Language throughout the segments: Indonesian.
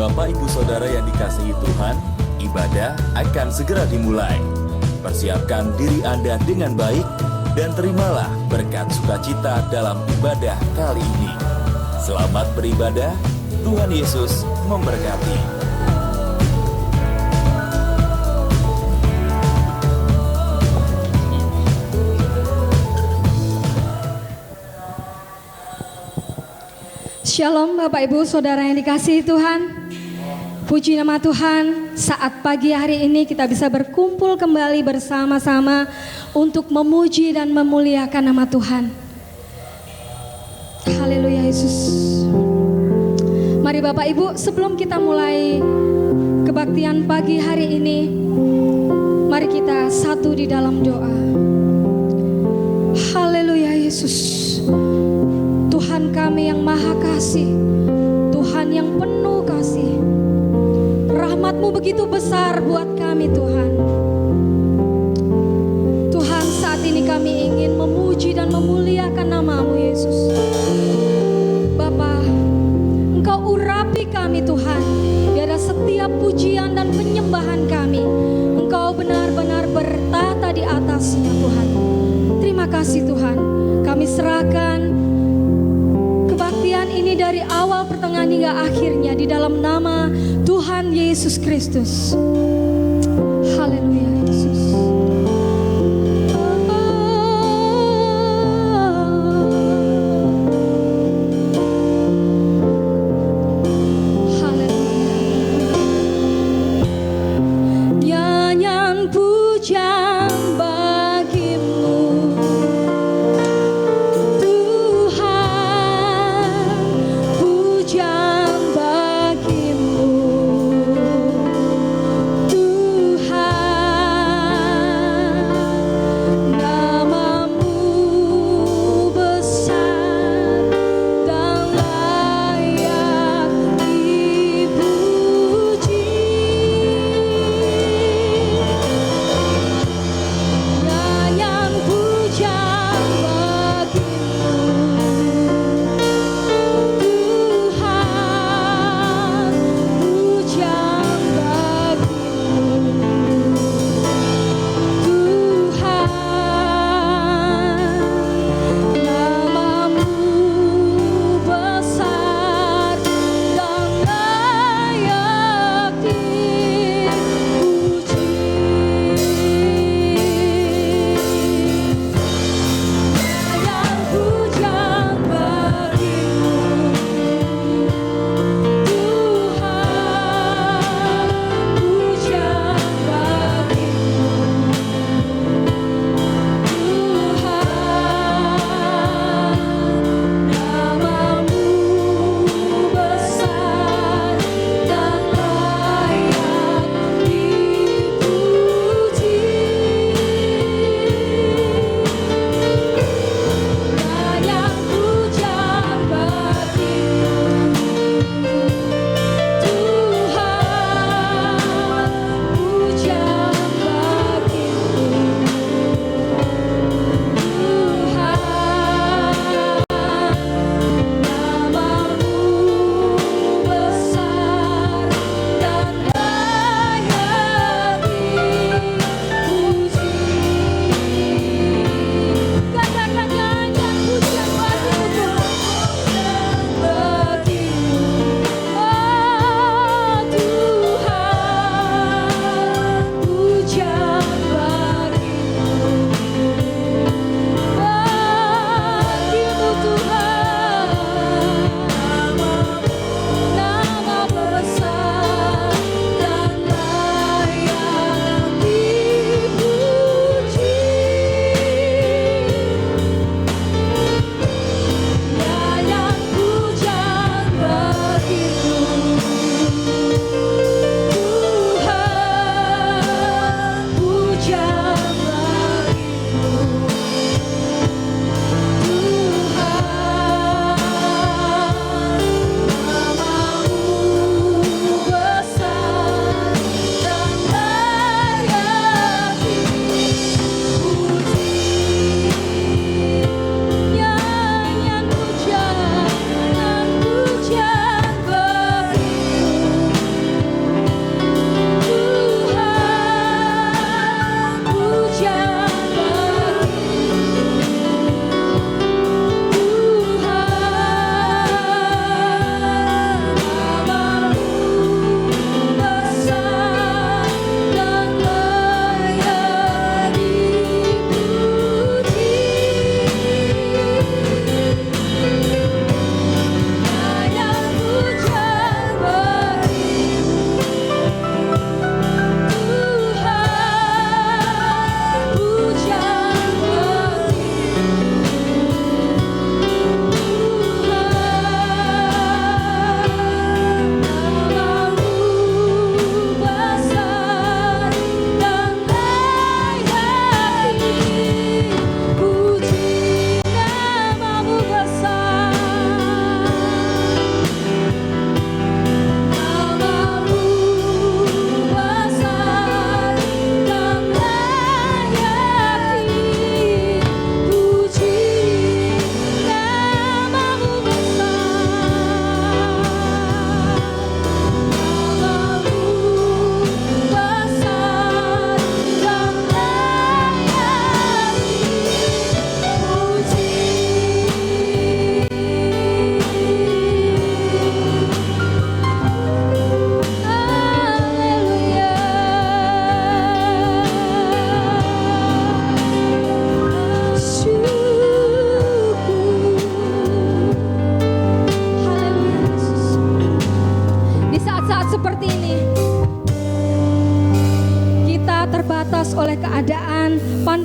Bapak Ibu Saudara yang dikasihi Tuhan, ibadah akan segera dimulai. Persiapkan diri Anda dengan baik dan terimalah berkat sukacita dalam ibadah kali ini. Selamat beribadah, Tuhan Yesus memberkati. Shalom Bapak Ibu Saudara yang dikasihi Tuhan. Puji nama Tuhan, saat pagi hari ini kita bisa berkumpul kembali bersama-sama untuk memuji dan memuliakan nama Tuhan. Haleluya Yesus. Mari Bapak Ibu, sebelum kita mulai kebaktian pagi hari ini, mari kita satu di dalam doa. Haleluya Yesus. Tuhan kami yang maha kasih, Tuhan yang penuh kasih, rahmat-Mu begitu besar buat kami Tuhan. Tuhan, saat ini kami ingin memuji dan memuliakan nama-Mu Yesus. Bapa, Engkau urapi kami Tuhan, biarlah setiap pujian dan penyembahan kami Engkau benar-benar bertata di atasnya Tuhan. Terima kasih Tuhan, kami serahkan kebaktian ini dari awal, pertengahan hingga akhirnya di dalam nama Tuhan Yesus Kristus. Haleluya Yesus. Tuhan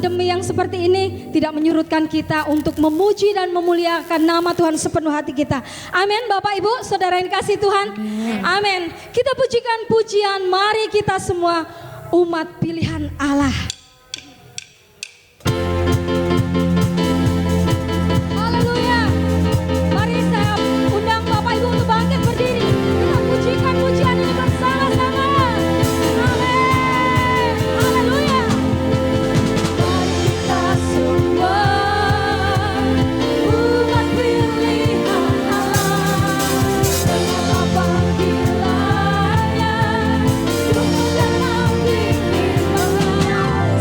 pandemi yang seperti ini tidak menyurutkan kita untuk memuji dan memuliakan nama Tuhan sepenuh hati kita. Amin. Bapak Ibu saudara yang kasih Tuhan. Amin. Kita pujikan pujian, mari kita semua umat pilihan Allah. Haleluya. Mari saya undang Bapak Ibu untuk bangkit berdiri. Kita pujikan pujian ini bersama-sama. Amin. Haleluya. Mari kita semua umat pilihan Allah. Segala panggilannya, tunggu dalam diri Allah.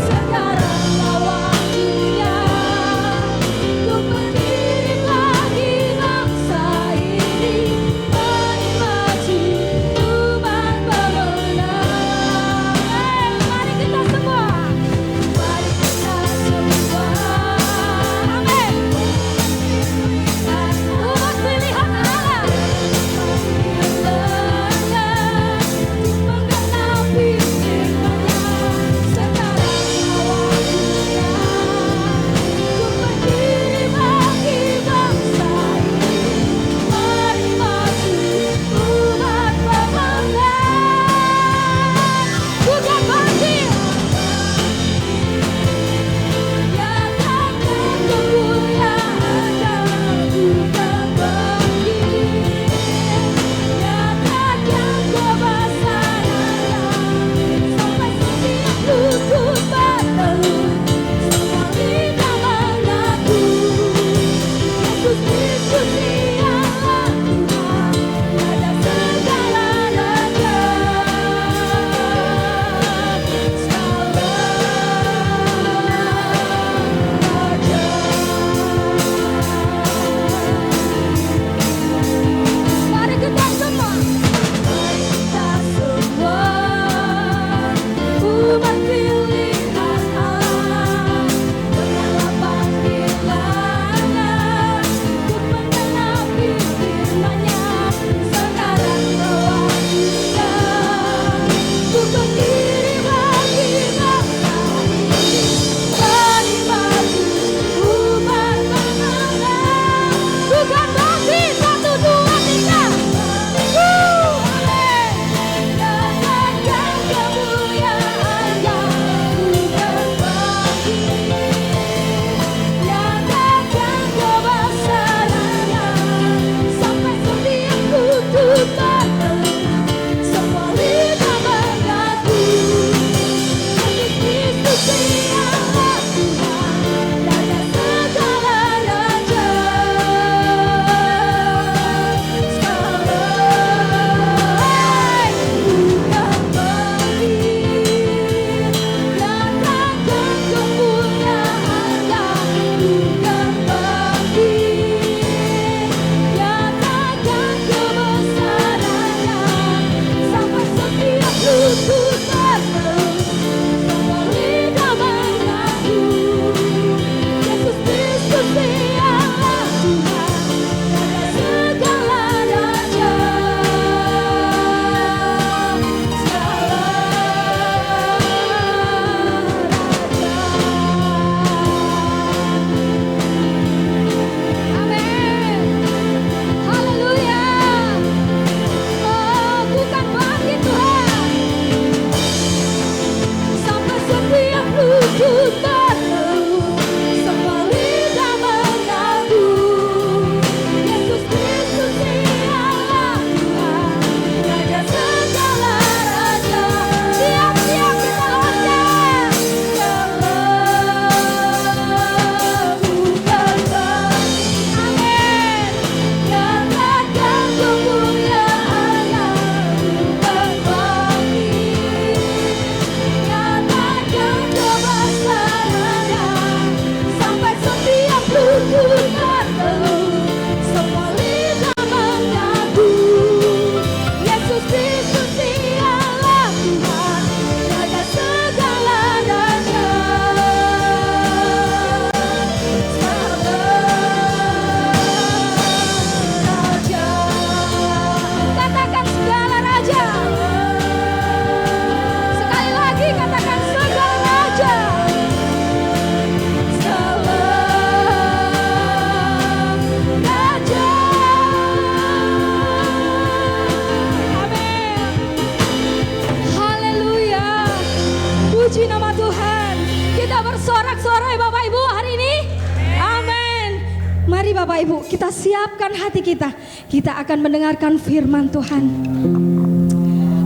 Mari Bapak Ibu, kita siapkan hati kita. Kita akan mendengarkan firman Tuhan.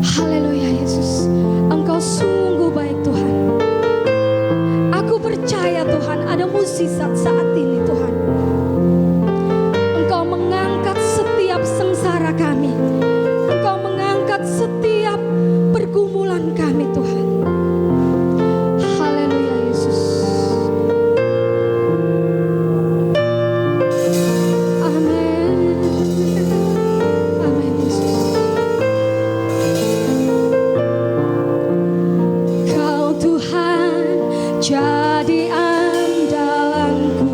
Haleluya Yesus, Engkau sungguh baik Tuhan. Aku percaya Tuhan ada mukjizat saat ini Tuhan. Engkau mengangkat setiap sengsara kami. Engkau mengangkat setiap pergumulan kami Tuhan. Haleluya Yesus. Amin. Amin Yesus. Kau Tuhan jadi andalanku.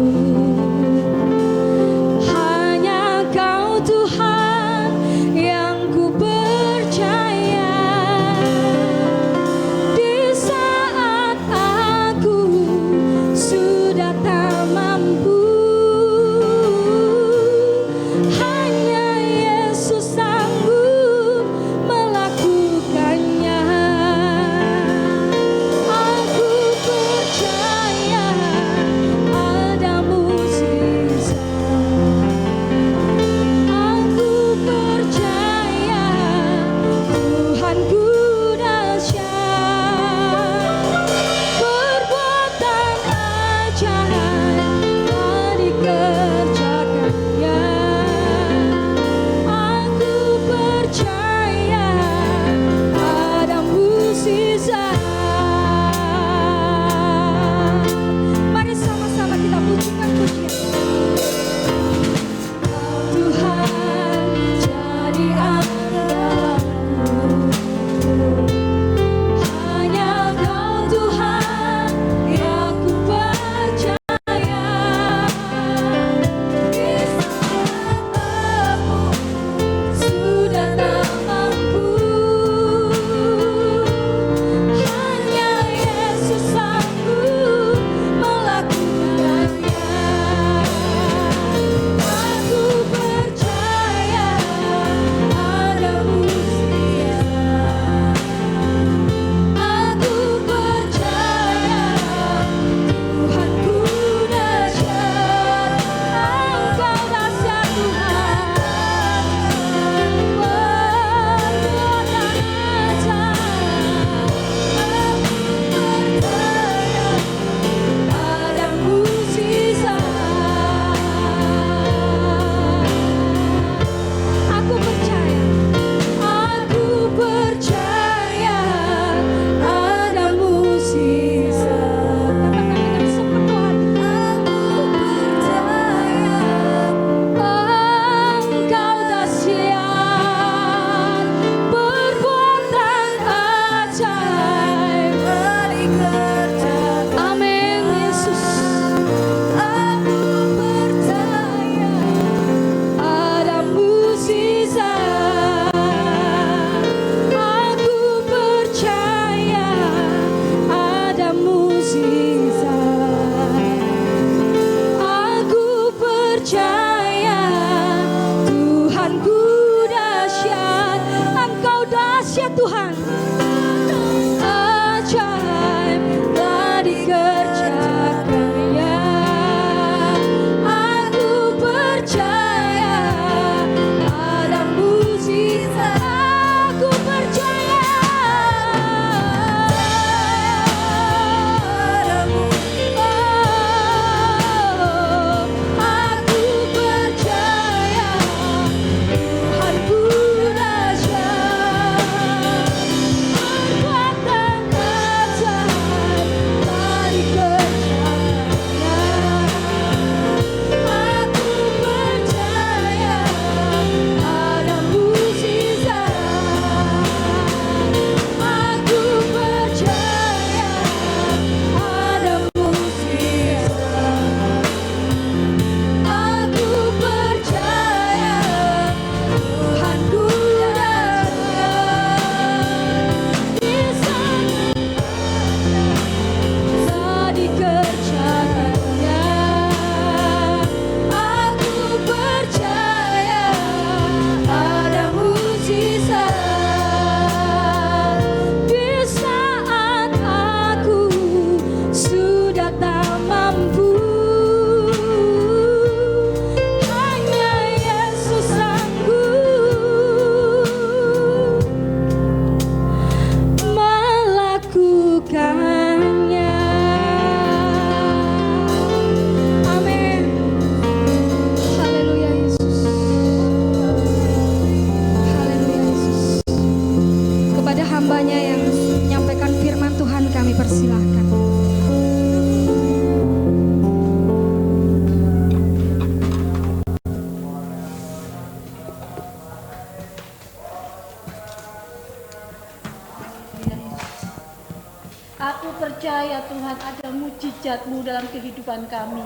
Tuhan ada mujizat-Mu dalam kehidupan kami.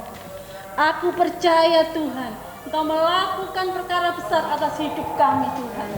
Aku percaya Tuhan, Engkau melakukan perkara besar atas hidup kami Tuhan.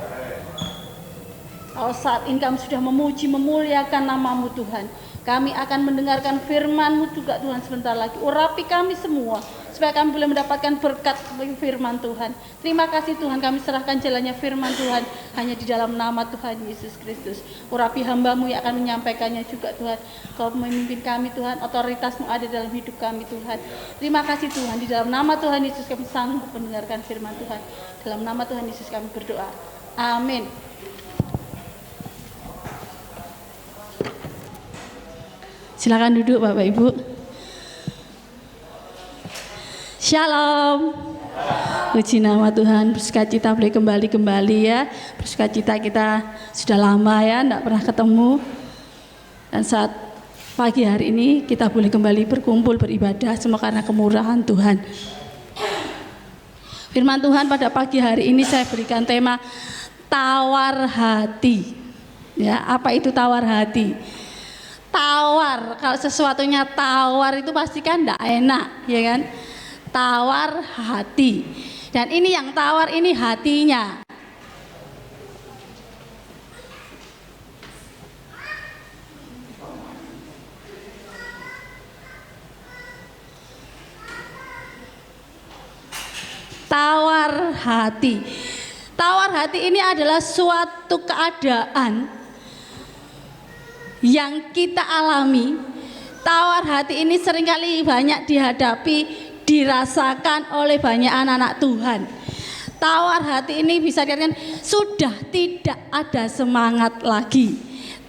Kalau saat ini kami sudah memuji, memuliakan nama-Mu Tuhan, kami akan mendengarkan firman-Mu juga Tuhan sebentar lagi. Urapi kami semua, supaya kami boleh mendapatkan berkat firman Tuhan. Terima kasih Tuhan, kami serahkan jalannya firman Tuhan hanya di dalam nama Tuhan Yesus Kristus. Urapi hamba-Mu yang akan menyampaikannya juga Tuhan. Kau memimpin kami Tuhan, otoritas-Mu ada dalam hidup kami Tuhan. Terima kasih Tuhan, di dalam nama Tuhan Yesus kami sanggup mendengarkan firman Tuhan. Dalam nama Tuhan Yesus kami berdoa. Amin. Silakan duduk Bapak Ibu. Shalom. Puji nama Tuhan, bersukacita boleh kembali ya. Bersukacita kita sudah lama ya, tidak pernah ketemu. Dan saat pagi hari ini kita boleh kembali berkumpul beribadah, semua karena kemurahan Tuhan. Firman Tuhan pada pagi hari ini saya berikan tema tawar hati. Ya, apa itu tawar hati? Tawar, kalau sesuatunya tawar itu pasti kan tidak enak, ya kan? Tawar hati. Dan ini yang tawar ini hatinya. Tawar hati. Tawar hati ini adalah suatu keadaan yang kita alami. Tawar hati ini seringkali banyak dihadapi, dirasakan oleh banyak anak-anak Tuhan. Tawar hati ini bisa dikatakan sudah tidak ada semangat lagi.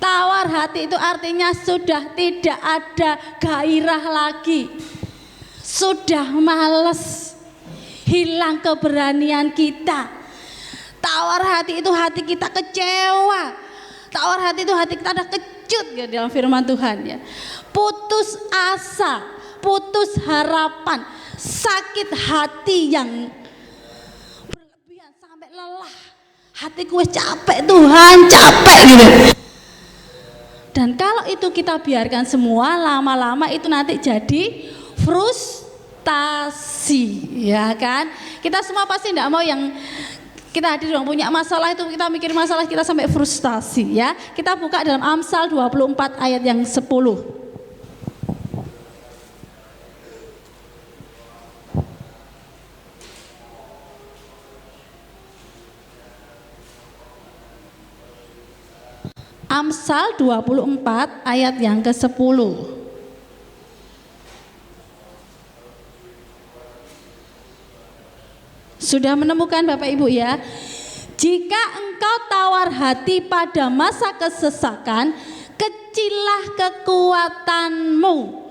Tawar hati itu artinya sudah tidak ada gairah lagi. Sudah males, hilang keberanian kita. Tawar hati itu hati kita kecewa. Tawar hati itu hati kita ada kecut ya dalam firman Tuhan ya. Putus asa, putus harapan, sakit hati yang berlebihan sampai lelah. Hatiku capek Tuhan, capek gitu. Dan kalau itu kita biarkan semua, lama-lama itu nanti jadi frustasi, ya kan? Kita semua pasti tidak mau yang kita hadir dong punya masalah itu kita mikir masalah kita sampai frustasi ya. Kita buka dalam Amsal 24 ayat yang 10. Amsal 24 ayat yang ke-10. Sudah menemukan Bapak Ibu ya? Jika engkau tawar hati pada masa kesesakan, kecillah kekuatanmu.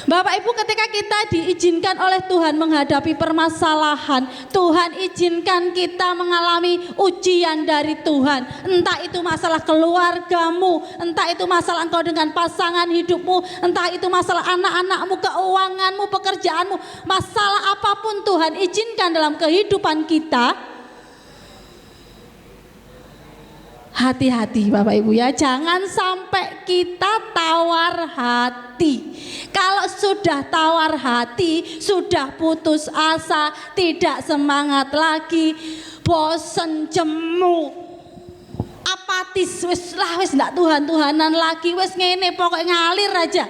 Bapak Ibu, ketika kita diizinkan oleh Tuhan menghadapi permasalahan, Tuhan izinkan kita mengalami ujian dari Tuhan. Entah itu masalah keluargamu, entah itu masalah engkau dengan pasangan hidupmu, entah itu masalah anak-anakmu, keuanganmu, pekerjaanmu, masalah apapun Tuhan izinkan dalam kehidupan kita. Hati-hati Bapak Ibu ya, jangan sampai kita tawar hati. Kalau sudah tawar hati, sudah putus asa, tidak semangat lagi, bosen, jemu, apatis, wis ndak Tuhan-Tuhanan lagi, wis ngene pokoknya ngalir aja.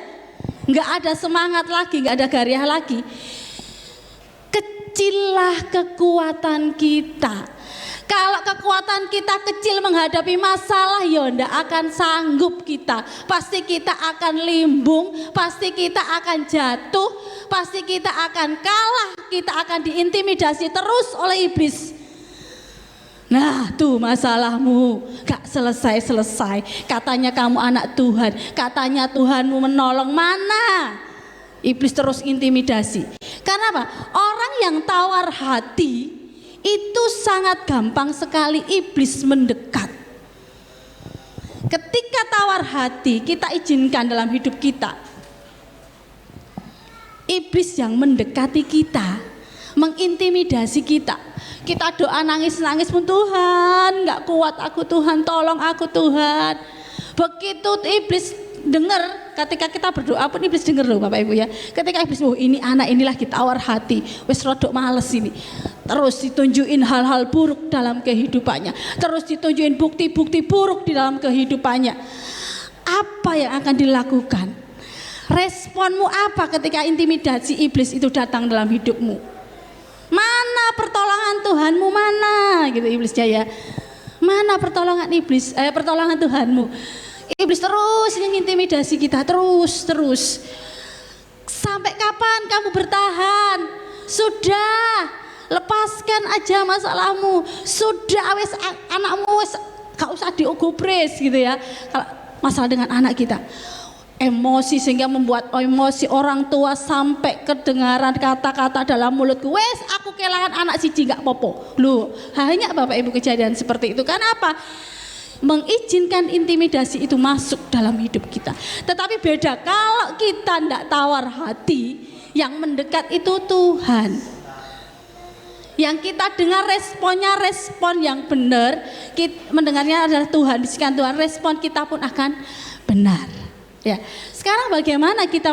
Nggak ada semangat lagi, nggak ada gairah lagi. Kecillah kekuatan kita. Kalau kekuatan kita kecil menghadapi masalah, ya ndak akan sanggup kita. Pasti kita akan limbung, pasti kita akan jatuh, pasti kita akan kalah, kita akan diintimidasi terus oleh iblis. Nah tuh masalahmu gak selesai-selesai. Katanya kamu anak Tuhan, katanya Tuhanmu menolong, mana? Iblis terus intimidasi. Karena apa? Orang yang tawar hati itu sangat gampang sekali iblis mendekat. Ketika tawar hati kita izinkan dalam hidup kita, iblis yang mendekati kita, mengintimidasi kita. Kita doa nangis-nangis pun, Tuhan gak kuat aku Tuhan, tolong aku Tuhan. Begitu iblis dengar ketika kita berdoa pun iblis denger loh Bapak Ibu ya. Ketika iblis, oh ini anak ini lagi tawar hati, wis rodok males ini. Terus ditunjukin hal-hal buruk dalam kehidupannya. Terus ditunjukin bukti-bukti buruk di dalam kehidupannya. Apa yang akan dilakukan? Responmu apa ketika intimidasi iblis itu datang dalam hidupmu? Mana pertolongan Tuhanmu mana? Gitu iblisnya ya. Mana pertolongan iblis? Pertolongan Tuhanmu. Iblis terus mengintimidasi kita terus. Sampai kapan kamu bertahan? Sudah, lepaskan aja masalahmu. Sudah wes anakmu wes gak usah diogopres gitu ya. Kalau masalah dengan anak kita, emosi sehingga membuat emosi orang tua sampai kedengaran kata-kata dalam mulutku, wes aku kehilangan anak siji gak popo. Loh, hanya Bapak Ibu kejadian seperti itu. Kenapa? Mengizinkan intimidasi itu masuk dalam hidup kita. Tetapi beda kalau kita tidak tawar hati, yang mendekat itu Tuhan. Yang kita dengar responnya respon yang benar, kita mendengarnya adalah Tuhan, bisikan Tuhan, respon kita pun akan benar. Ya, sekarang bagaimana kita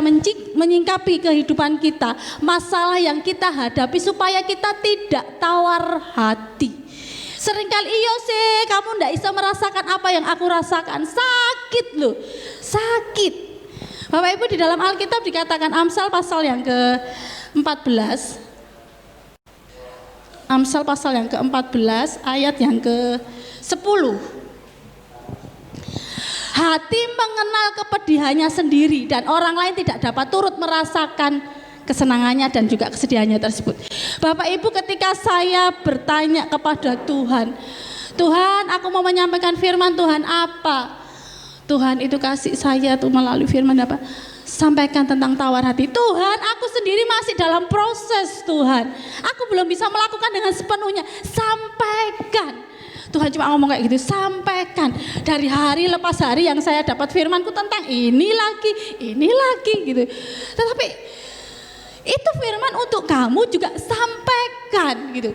menyingkapi kehidupan kita, masalah yang kita hadapi supaya kita tidak tawar hati. Seringkali iyo sih kamu ndak bisa merasakan apa yang aku rasakan, sakit loh, sakit. Bapak Ibu di dalam Alkitab dikatakan Amsal pasal yang ke-14, Amsal pasal yang ke-14 ayat yang ke-10. Hati mengenal kepedihannya sendiri dan orang lain tidak dapat turut merasakan kesenangannya dan juga kesedihannya tersebut. Bapak Ibu, ketika saya bertanya kepada Tuhan, Tuhan aku mau menyampaikan firman Tuhan apa? Tuhan itu kasih saya tuh melalui firman apa? Sampaikan tentang tawar hati. Tuhan, aku sendiri masih dalam proses Tuhan. Aku belum bisa melakukan dengan sepenuhnya. Sampaikan. Tuhan cuma ngomong kayak gitu, sampaikan. Dari hari lepas hari yang saya dapat firmanku tentang ini lagi gitu. Tetapi itu firman untuk kamu juga sampaikan gitu.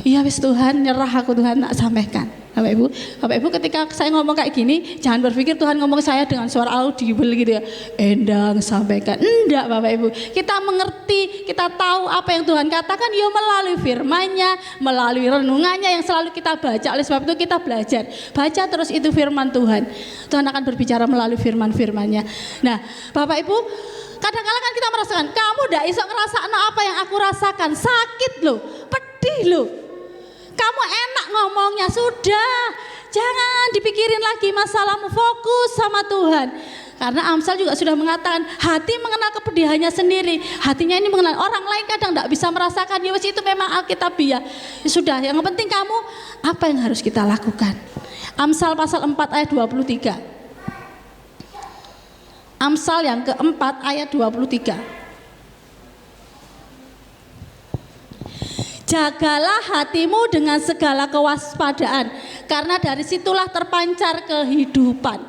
Iya wis Tuhan, nyerah aku Tuhan, tak sampaikan. Bapak Ibu ketika saya ngomong kayak gini, jangan berpikir Tuhan ngomong saya dengan suara audible gitu ya. Endang sampaikan. Enggak Bapak Ibu. Kita mengerti, kita tahu apa yang Tuhan katakan ya melalui firman-Nya, melalui renungannya yang selalu kita baca. Oleh sebab itu kita belajar. Baca terus itu firman Tuhan. Tuhan akan berbicara melalui firman-firman-Nya. Nah, Bapak Ibu, kadang-kadang kan kita merasakan, kamu ndak iso ngerasakan apa yang aku rasakan, sakit loh, pedih loh. Kamu enak ngomongnya, sudah, jangan dipikirin lagi masalahmu, fokus sama Tuhan. Karena Amsal juga sudah mengatakan, hati mengenal kepedihannya sendiri. Hatinya ini mengenal, orang lain kadang tidak bisa merasakan, ya itu memang alkitabiah. Ya sudah, yang penting kamu, apa yang harus kita lakukan? Amsal pasal 4 ayat 23. Amsal yang keempat ayat 23. Jagalah hatimu dengan segala kewaspadaan, karena dari situlah terpancar kehidupan.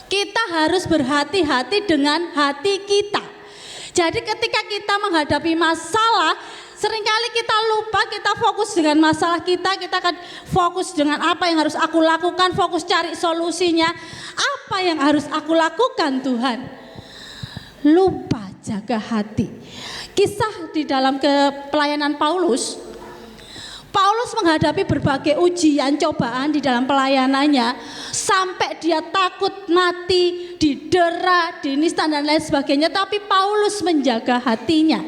Kita harus berhati-hati dengan hati kita. Jadi ketika kita menghadapi masalah, seringkali kita lupa, kita fokus dengan masalah kita akan fokus dengan apa yang harus aku lakukan, fokus cari solusinya. Apa yang harus aku lakukan Tuhan? Lupa jaga hati. Kisah di dalam pelayanan Paulus menghadapi berbagai ujian, cobaan di dalam pelayanannya, sampai dia takut mati, didera, dinista dan lain sebagainya, tapi Paulus menjaga hatinya.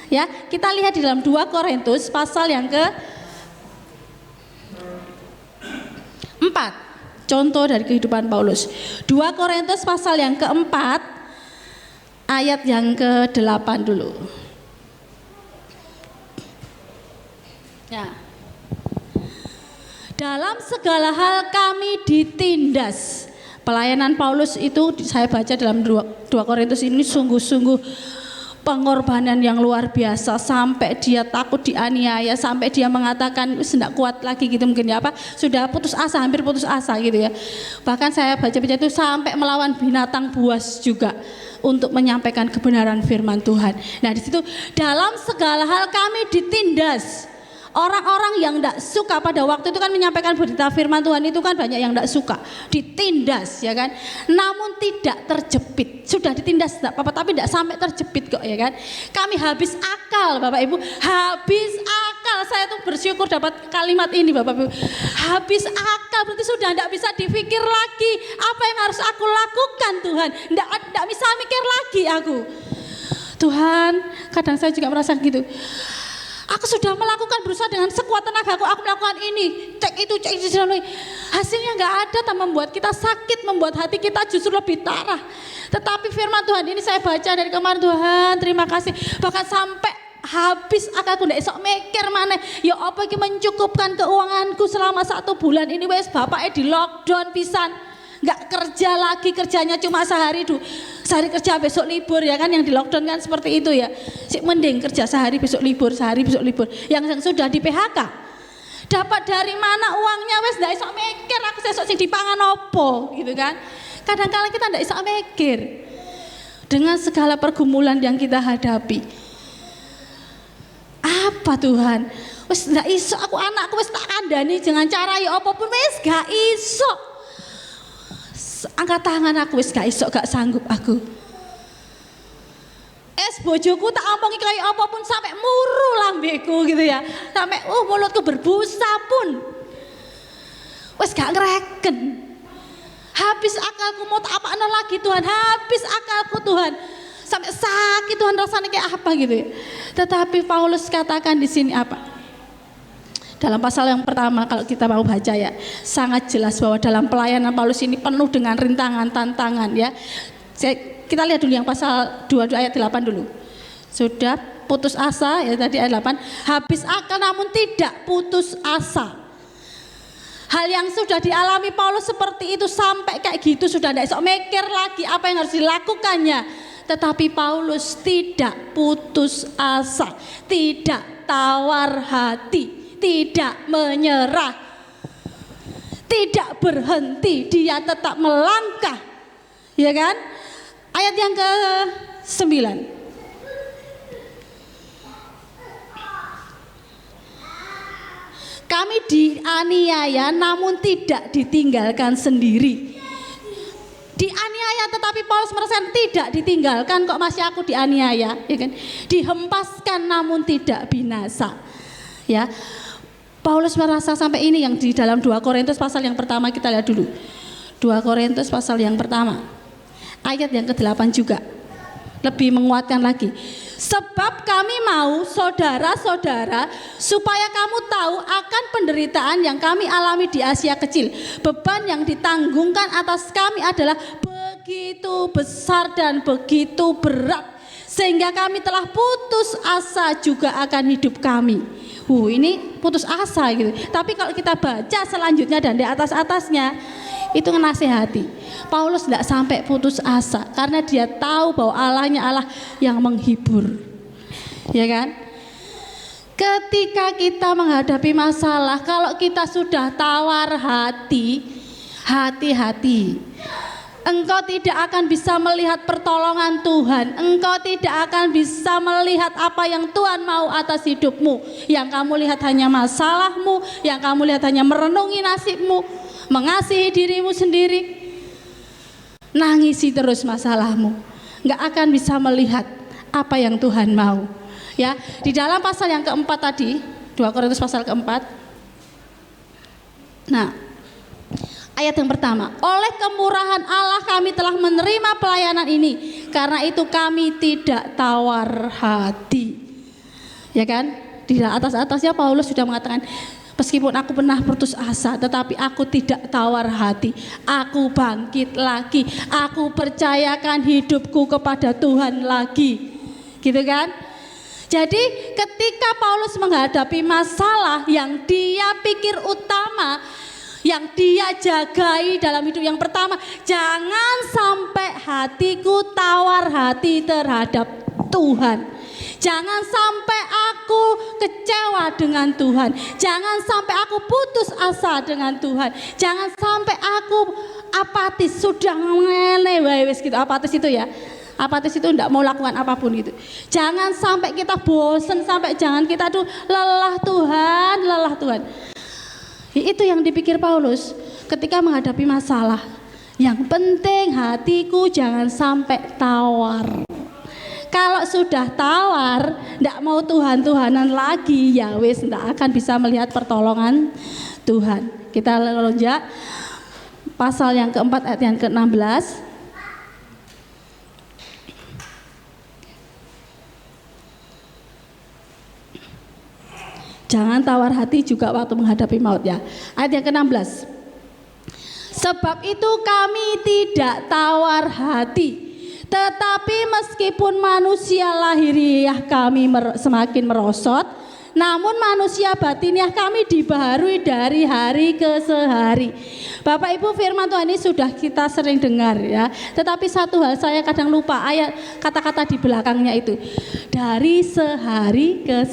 Ya, kita lihat di dalam 2 Korintus pasal yang ke-4. Contoh dari kehidupan Paulus. 2 Korintus pasal yang ke-4 ayat yang ke-8 dulu. Ya. Dalam segala hal kami ditindas. Pelayanan Paulus itu saya baca dalam 2 Korintus ini sungguh-sungguh pengorbanan yang luar biasa, sampai dia takut dianiaya, sampai dia mengatakan tidak kuat lagi gitu mungkin ya, apa sudah putus asa, hampir putus asa gitu ya. Bahkan saya baca-baca itu sampai melawan binatang buas juga untuk menyampaikan kebenaran firman Tuhan. Nah di situ dalam segala hal kami ditindas. Orang-orang yang tidak suka pada waktu itu kan menyampaikan berita firman Tuhan itu kan banyak yang tidak suka, ditindas ya kan. Namun tidak terjepit, sudah ditindas tidak apa-apa tapi tidak sampai terjepit kok ya kan. Kami habis akal Bapak Ibu, habis akal. Saya tuh bersyukur dapat kalimat ini Bapak Ibu. Habis akal berarti sudah tidak bisa dipikir lagi apa yang harus aku lakukan Tuhan. Tidak bisa mikir lagi aku. Tuhan, kadang saya juga merasa gitu. Aku sudah melakukan berusaha dengan sekuat tenaga aku melakukan ini, cek itu, hasilnya nggak ada, tak membuat kita sakit, membuat hati kita justru lebih parah. Tetapi firman Tuhan ini saya baca dari kemarin, Tuhan terima kasih, bahkan sampai habis akalku ndak esok mikir mana, ya apa iki mencukupkan keuanganku selama 1 bulan ini wes bapaknya di lockdown pisan. Nggak kerja lagi, kerjanya cuma sehari kerja besok libur ya kan, yang di lockdown kan seperti itu ya. Mending kerja sehari besok libur. Yang sudah di PHK dapat dari mana uangnya wes ndak iso mikir, aku sesuk sing dipangan opo gitu kan. Kadang-kadang kita ndak iso mikir dengan segala pergumulan yang kita hadapi. Apa Tuhan? Wes ndak iso aku, anakku wes tak kandhani dengan cara ya apapun wes gak iso. Angkat tangan aku wis gak iso, gak sanggup aku. Bojoku tak omongi kayak apapun sampai muru lambeku gitu ya. Sampai mulutku berbusa pun. Wis gak ngereken. Habis akalku mau tak apaan lagi Tuhan, habis akalku Tuhan. Sampai sakit Tuhan rasanya kayak apa gitu ya. Tetapi Paulus katakan di sini apa? Dalam pasal yang pertama kalau kita mau baca ya, sangat jelas bahwa dalam pelayanan Paulus ini penuh dengan rintangan, tantangan ya. Kita lihat dulu yang pasal 22 ayat 8 dulu. Sudah putus asa ya tadi ayat 8, habis akal namun tidak putus asa. Hal yang sudah dialami Paulus seperti itu sampai kayak gitu sudah tidak esok mikir lagi apa yang harus dilakukannya. Tetapi Paulus tidak putus asa, tidak tawar hati, tidak menyerah, tidak berhenti, dia tetap melangkah, ya kan? Ayat yang ke-9. Kami dianiaya namun tidak ditinggalkan sendiri. Dianiaya tetapi Paulus merasakan tidak ditinggalkan, kok masih aku dianiaya, ya kan? Dihempaskan namun tidak binasa. Ya. Paulus merasa sampai ini yang di dalam 2 Korintus pasal yang pertama kita lihat dulu. 2 Korintus pasal yang pertama. Ayat yang ke-8 juga. Lebih menguatkan lagi. Sebab kami mau saudara-saudara supaya kamu tahu akan penderitaan yang kami alami di Asia Kecil. Beban yang ditanggungkan atas kami adalah begitu besar dan begitu berat. Sehingga kami telah putus asa juga akan hidup kami. Ini putus asa gitu. Tapi kalau kita baca selanjutnya dan di atas-atasnya itu ngenasehati. Paulus tidak sampai putus asa karena dia tahu bahwa Allahnya Allah yang menghibur. Ya kan? Ketika kita menghadapi masalah, kalau kita sudah tawar hati, hati-hati. Engkau tidak akan bisa melihat pertolongan Tuhan. Engkau tidak akan bisa melihat apa yang Tuhan mau atas hidupmu. Yang kamu lihat hanya masalahmu, yang kamu lihat hanya merenungi nasibmu, mengasihi dirimu sendiri, nangisi terus masalahmu. Nggak akan bisa melihat apa yang Tuhan mau. Ya, di dalam pasal yang keempat tadi, 2 Korintus pasal keempat. Nah, ayat yang pertama, oleh kemurahan Allah kami telah menerima pelayanan ini, karena itu kami tidak tawar hati. Ya kan? Di atas-atasnya Paulus sudah mengatakan, meskipun aku pernah putus asa, tetapi aku tidak tawar hati. Aku bangkit lagi, aku percayakan hidupku kepada Tuhan lagi. Gitu kan? Jadi ketika Paulus menghadapi masalah yang dia pikir utama, yang dia jagai dalam hidup, yang pertama, jangan sampai hatiku tawar hati terhadap Tuhan. Jangan sampai aku kecewa dengan Tuhan. Jangan sampai aku putus asa dengan Tuhan. Jangan sampai aku apatis, sudah ngene wae wis gitu, apatis itu ya. Apatis itu tidak mau lakukan apapun gitu. Jangan sampai kita bosen, sampai jangan kita tuh lelah Tuhan. Itu yang dipikir Paulus ketika menghadapi masalah. Yang penting hatiku jangan sampai tawar. Kalau sudah tawar, tidak mau Tuhan-Tuhanan lagi, ya wis tidak akan bisa melihat pertolongan Tuhan. Kita lonjak pasal yang keempat ayat yang ke-16. Jangan tawar hati juga waktu menghadapi maut ya. Ayat yang ke-16. Sebab itu kami tidak tawar hati, tetapi meskipun manusia lahiriah kami semakin merosot, namun manusia batiniah kami dibaharui dari hari ke hari. Bapak Ibu, firman Tuhan ini sudah kita sering dengar ya. Tetapi satu hal saya kadang lupa, ayat kata-kata di belakangnya itu. Dari sehari ke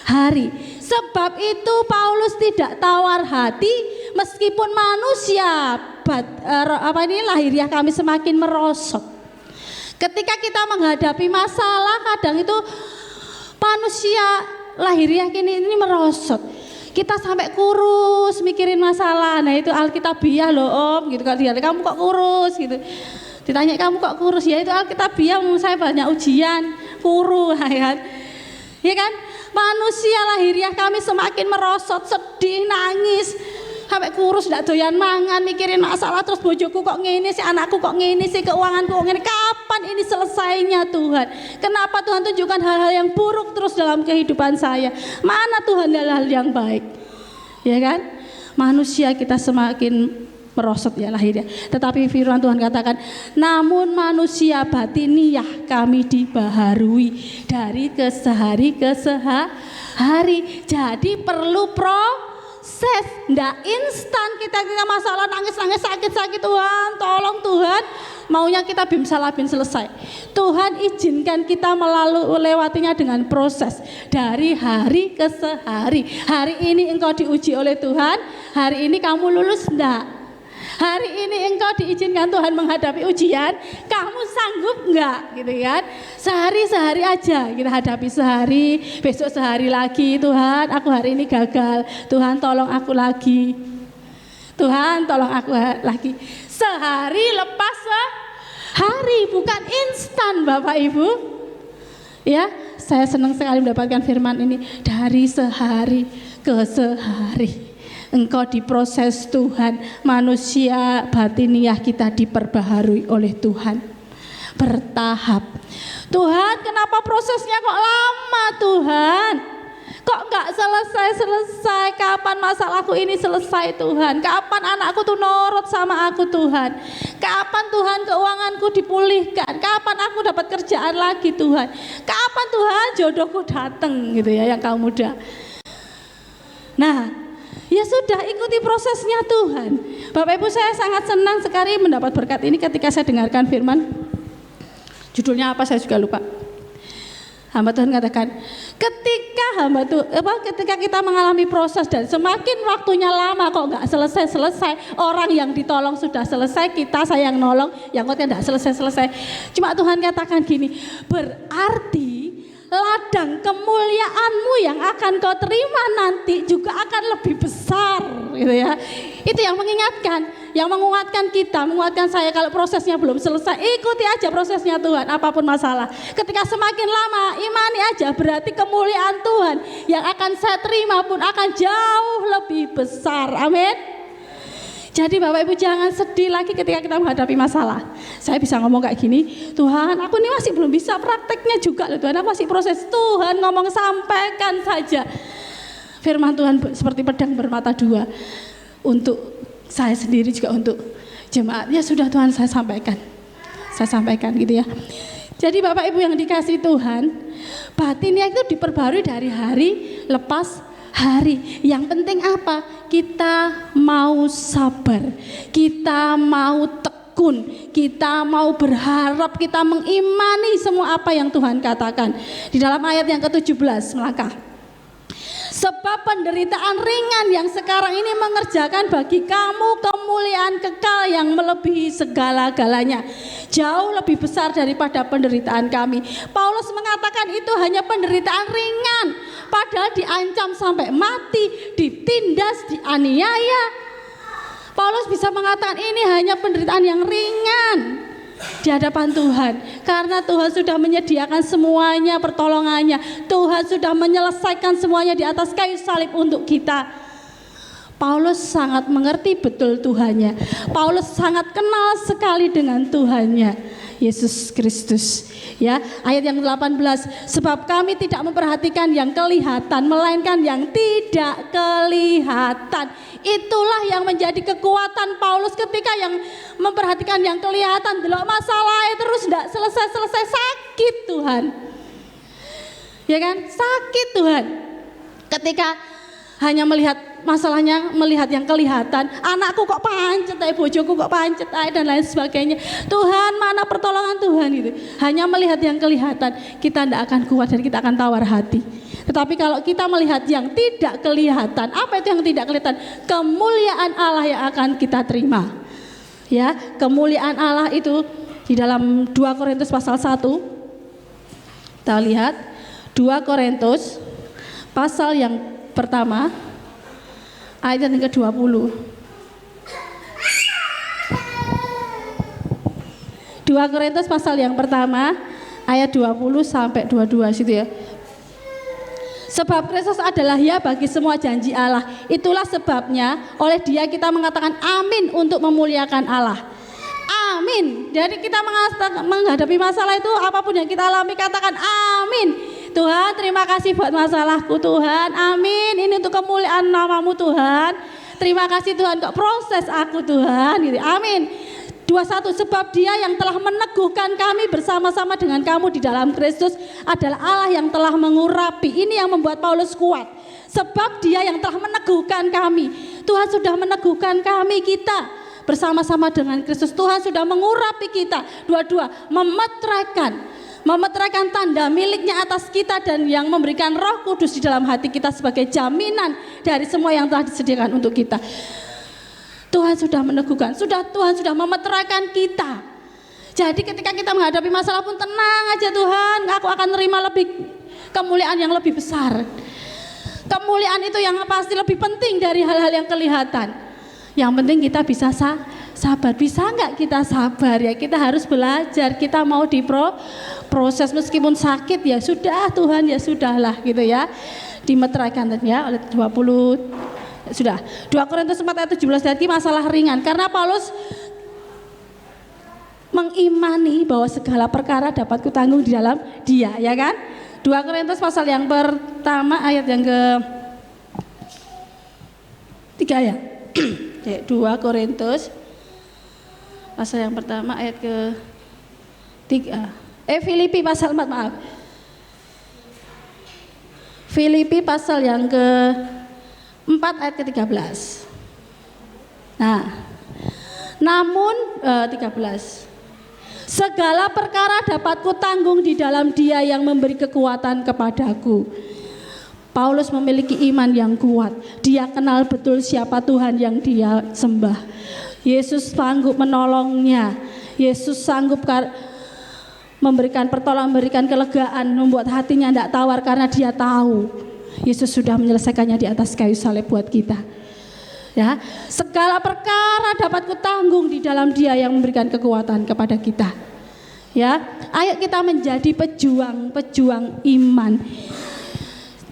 hari. Sebab itu Paulus tidak tawar hati meskipun manusia lahiriah kami semakin merosot. Ketika kita menghadapi masalah, kadang itu manusia lahiriah ini merosot. Kita sampai kurus mikirin masalah. Nah itu Alkitabiah loh Om gitu. Kalau dia kamu kok kurus gitu. Ditanya kamu kok kurus, ya itu Alkitabiah, saya banyak ujian, kurus ya kan. Ya kan? Manusia lahiriah kami semakin merosot, sedih, nangis, sampai kurus, tidak doyan mangan, mikirin masalah, terus bojoku kok ngene sih, anakku kok ngene sih, keuanganku kok ngene. Kapan ini selesainya Tuhan? Kenapa Tuhan tunjukkan hal-hal yang buruk terus dalam kehidupan saya? Mana Tuhan hal-hal yang baik? Ya kan? Manusia kita semakin merosot ya lahirnya. Tetapi firman Tuhan katakan, namun manusia batiniah kami dibaharui dari hari ke hari. Jadi perlu proses, ndak instan kita masalah nangis sakit Tuhan, tolong Tuhan, maunya kita bim salah bim selesai. Tuhan izinkan kita melewatinya dengan proses dari hari ke hari. Hari ini engkau diuji oleh Tuhan, hari ini kamu lulus ndak? Hari ini engkau diizinkan Tuhan menghadapi ujian, kamu sanggup enggak gitu kan? Sehari aja kita hadapi sehari, besok sehari lagi. Tuhan, aku hari ini gagal. Tuhan, tolong aku lagi. Tuhan, tolong aku lagi. Sehari lepas sehari, bukan instan Bapak Ibu. Ya, saya senang sekali mendapatkan firman ini dari sehari ke sehari. Engkau diproses Tuhan, manusia batiniah kita diperbaharui oleh Tuhan bertahap. Tuhan, kenapa prosesnya kok lama Tuhan? Kok enggak selesai? Kapan masalahku ini selesai Tuhan? Kapan anakku tuh nurut sama aku Tuhan? Kapan Tuhan keuanganku dipulihkan? Kapan aku dapat kerjaan lagi Tuhan? Kapan Tuhan jodohku datang gitu ya yang kaum muda? Nah, ya sudah, ikuti prosesnya Tuhan. Bapak Ibu, saya sangat senang sekali mendapat berkat ini ketika saya dengarkan firman. Judulnya apa saya juga lupa. Hamba Tuhan katakan, ketika kita mengalami proses dan semakin waktunya lama kok nggak selesai. Orang yang ditolong sudah selesai, saya yang nolong, yang kok tidak selesai. Cuma Tuhan katakan gini, berarti ladang kemuliaanmu yang akan kau terima nanti juga akan lebih besar gitu ya. Itu yang menguatkan kita, menguatkan saya kalau prosesnya belum selesai. Ikuti aja prosesnya Tuhan, apapun masalah. Ketika semakin lama imani aja, berarti kemuliaan Tuhan yang akan saya terima pun akan jauh lebih besar. Amin. Jadi Bapak Ibu jangan sedih lagi ketika kita menghadapi masalah. Saya bisa ngomong kayak gini, Tuhan aku ini masih belum bisa prakteknya juga loh Tuhan, aku masih proses. Tuhan ngomong sampaikan saja. Firman Tuhan seperti pedang bermata dua. Untuk saya sendiri juga untuk jemaat. Ya sudah Tuhan saya sampaikan gitu ya. Jadi Bapak Ibu yang dikasih Tuhan, batinnya itu diperbarui dari hari lepas hari. Yang penting apa? Kita mau sabar, kita mau tekun, kita mau berharap, kita mengimani semua apa yang Tuhan katakan. Di dalam ayat yang ke-17 melangkah. Sebab penderitaan ringan yang sekarang ini mengerjakan bagi kamu kemuliaan kekal yang melebihi segala-galanya, jauh lebih besar daripada penderitaan kami. Paulus mengatakan itu hanya penderitaan ringan, padahal diancam sampai mati, ditindas, dianiaya. Paulus bisa mengatakan ini hanya penderitaan yang ringan di hadapan Tuhan, karena Tuhan sudah menyediakan semuanya pertolongannya. Tuhan sudah menyelesaikan semuanya di atas kayu salib untuk kita. Paulus sangat mengerti betul Tuhannya. Paulus sangat kenal sekali dengan Tuhannya, Yesus Kristus. Ya, ayat yang 18, sebab kami tidak memperhatikan yang kelihatan, melainkan yang tidak kelihatan. Itulah yang menjadi kekuatan Paulus ketika yang memperhatikan yang kelihatan, delok masalahnya terus tidak selesai-selesai, sakit Tuhan. Ya kan? Sakit Tuhan. Ketika hanya melihat masalahnya, melihat yang kelihatan, anakku kok pancet, bojoku kok pancet, dan lain sebagainya. Tuhan, mana pertolongan Tuhan itu? Hanya melihat yang kelihatan, kita tidak akan kuat dan kita akan tawar hati. Tetapi kalau kita melihat yang tidak kelihatan, apa itu yang tidak kelihatan? Kemuliaan Allah yang akan kita terima. Ya, kemuliaan Allah itu di dalam 2 Korintus pasal 1. Kita lihat 2 Korintus pasal yang pertama ayat yang ke-20. 2 Korintus pasal yang pertama ayat 20 sampai 22 situ ya. Sebab Kristus adalah ya bagi semua janji Allah. Itulah sebabnya oleh Dia kita mengatakan amin untuk memuliakan Allah. Amin. Jadi kita menghadapi masalah itu, apapun yang kita alami, katakan amin. Tuhan, terima kasih buat masalahku Tuhan. Amin. Ini untuk kemuliaan nama-Mu Tuhan. Terima kasih Tuhan kok proses aku Tuhan. Amin. 21, sebab Dia yang telah meneguhkan kami bersama-sama dengan kamu di dalam Kristus adalah Allah yang telah mengurapi. Ini yang membuat Paulus kuat. Sebab Dia yang telah meneguhkan kami. Tuhan sudah meneguhkan kami, kita bersama-sama dengan Kristus. Tuhan sudah mengurapi kita. 22, memeteraikan tanda miliknya atas kita dan yang memberikan Roh Kudus di dalam hati kita sebagai jaminan dari semua yang telah disediakan untuk kita. Tuhan sudah meneguhkan, Tuhan sudah memeteraikan kita. Jadi ketika kita menghadapi masalah pun tenang aja Tuhan, aku akan menerima kemuliaan yang lebih besar. Kemuliaan itu yang pasti lebih penting dari hal-hal yang kelihatan. Yang penting kita bisa sabar. Bisa enggak kita sabar ya? Kita harus belajar. Kita mau diproses meskipun sakit ya sudah Tuhan, ya sudahlah gitu ya. Dimeteraikan ya oleh 20 sudah. 2 Korintus 4 ayat 17 lagi masalah ringan. Karena Paulus mengimani bahwa segala perkara dapat kutanggung di dalam Dia, ya kan? 2 Korintus pasal yang pertama ayat yang ke-3 ya. 2 Korintus pasal yang pertama ayat ke-3. Filipi pasal 4, maaf. Filipi pasal yang ke-4 ayat ke-13. Nah, namun 13. Segala perkara dapat kutanggung di dalam Dia yang memberi kekuatan kepadaku. Paulus memiliki iman yang kuat. Dia kenal betul siapa Tuhan yang dia sembah. Yesus sanggup menolongnya. Yesus sanggup memberikan pertolongan, memberikan kelegaan, membuat hatinya tidak tawar karena dia tahu Yesus sudah menyelesaikannya di atas kayu salib buat kita. Ya, segala perkara dapat kutanggung di dalam Dia yang memberikan kekuatan kepada kita. Ya, ayo kita menjadi pejuang iman.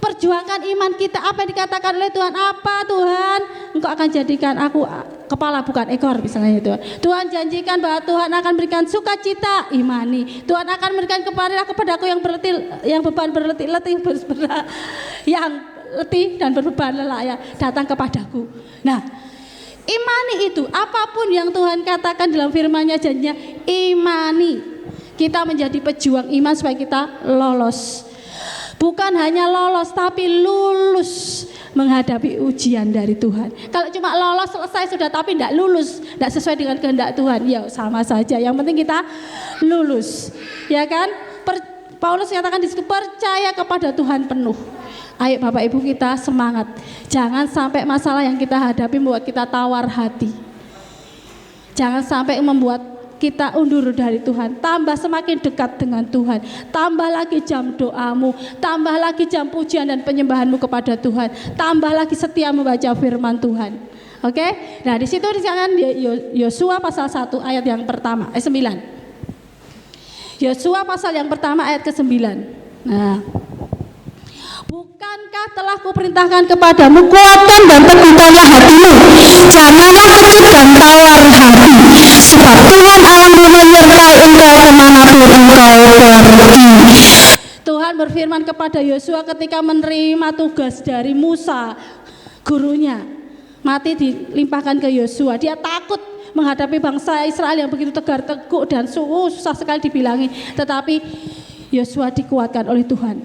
Perjuangkan iman kita. Apa yang dikatakan oleh Tuhan? Apa Tuhan? Engkau akan jadikan aku kepala bukan ekor misalnya Tuhan. Tuhan janjikan bahwa Tuhan akan berikan sukacita, imani. Tuhan akan berikan kepadaku yang beban berletih-letih, yang letih dan berbeban lelah ya, datang kepadaku. Nah, imani itu apapun yang Tuhan katakan dalam firman-Nya, janjinya imani. Kita menjadi pejuang iman supaya kita lolos. Bukan hanya lolos tapi lulus menghadapi ujian dari Tuhan. Kalau cuma lolos selesai sudah tapi tidak lulus, tidak sesuai dengan kehendak Tuhan, ya sama saja. Yang penting kita lulus, ya kan? Paulus katakan di situ, percaya kepada Tuhan penuh. Ayo Bapak Ibu kita semangat. Jangan sampai masalah yang kita hadapi membuat kita tawar hati. Jangan sampai membuat kita undur dari Tuhan. Tambah semakin dekat dengan Tuhan. Tambah lagi jam doamu. Tambah lagi jam pujian dan penyembahanmu kepada Tuhan. Tambah lagi setia membaca firman Tuhan. Oke? Nah di situ disebutkan Yosua pasal 1 ayat yang pertama, 9. Yosua pasal yang pertama ayat ke-9. Nah, bukankah telah kuperintahkan kepadamu kuatkan dan teguhkanlah hatimu, janganlah kecut dan tawar hati, sebab Tuhan Allahmu menyertai engkau kemanapun engkau pergi. Tuhan berfirman kepada Yosua ketika menerima tugas dari Musa, gurunya, mati dilimpahkan ke Yosua. Dia takut menghadapi bangsa Israel yang begitu tegar teguk dan susah sekali dibilangi, tetapi Yosua dikuatkan oleh Tuhan.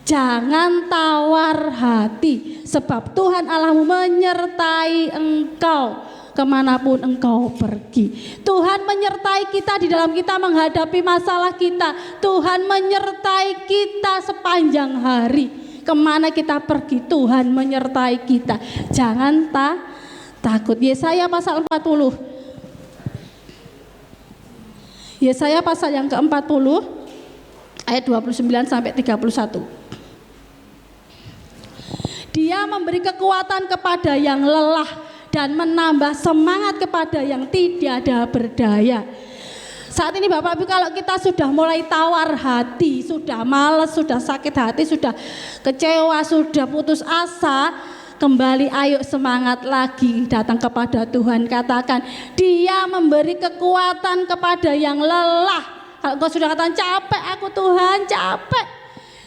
Jangan tawar hati, sebab Tuhan Allahmu menyertai engkau kemanapun engkau pergi. Tuhan menyertai kita di dalam kita menghadapi masalah kita. Tuhan menyertai kita sepanjang hari. Kemana kita pergi, Tuhan menyertai kita. Jangan takut. Yesaya pasal 40. Yesaya pasal yang ke-40 ayat 29 sampai 31. Dia memberi kekuatan kepada yang lelah dan menambah semangat kepada yang tidak ada berdaya. Saat ini Bapak Ibu, kalau kita sudah mulai tawar hati, sudah malas, sudah sakit hati, sudah kecewa, sudah putus asa, kembali ayo semangat lagi datang kepada Tuhan. Katakan, Dia memberi kekuatan kepada yang lelah. Kalau kau sudah katakan capek aku Tuhan, capek,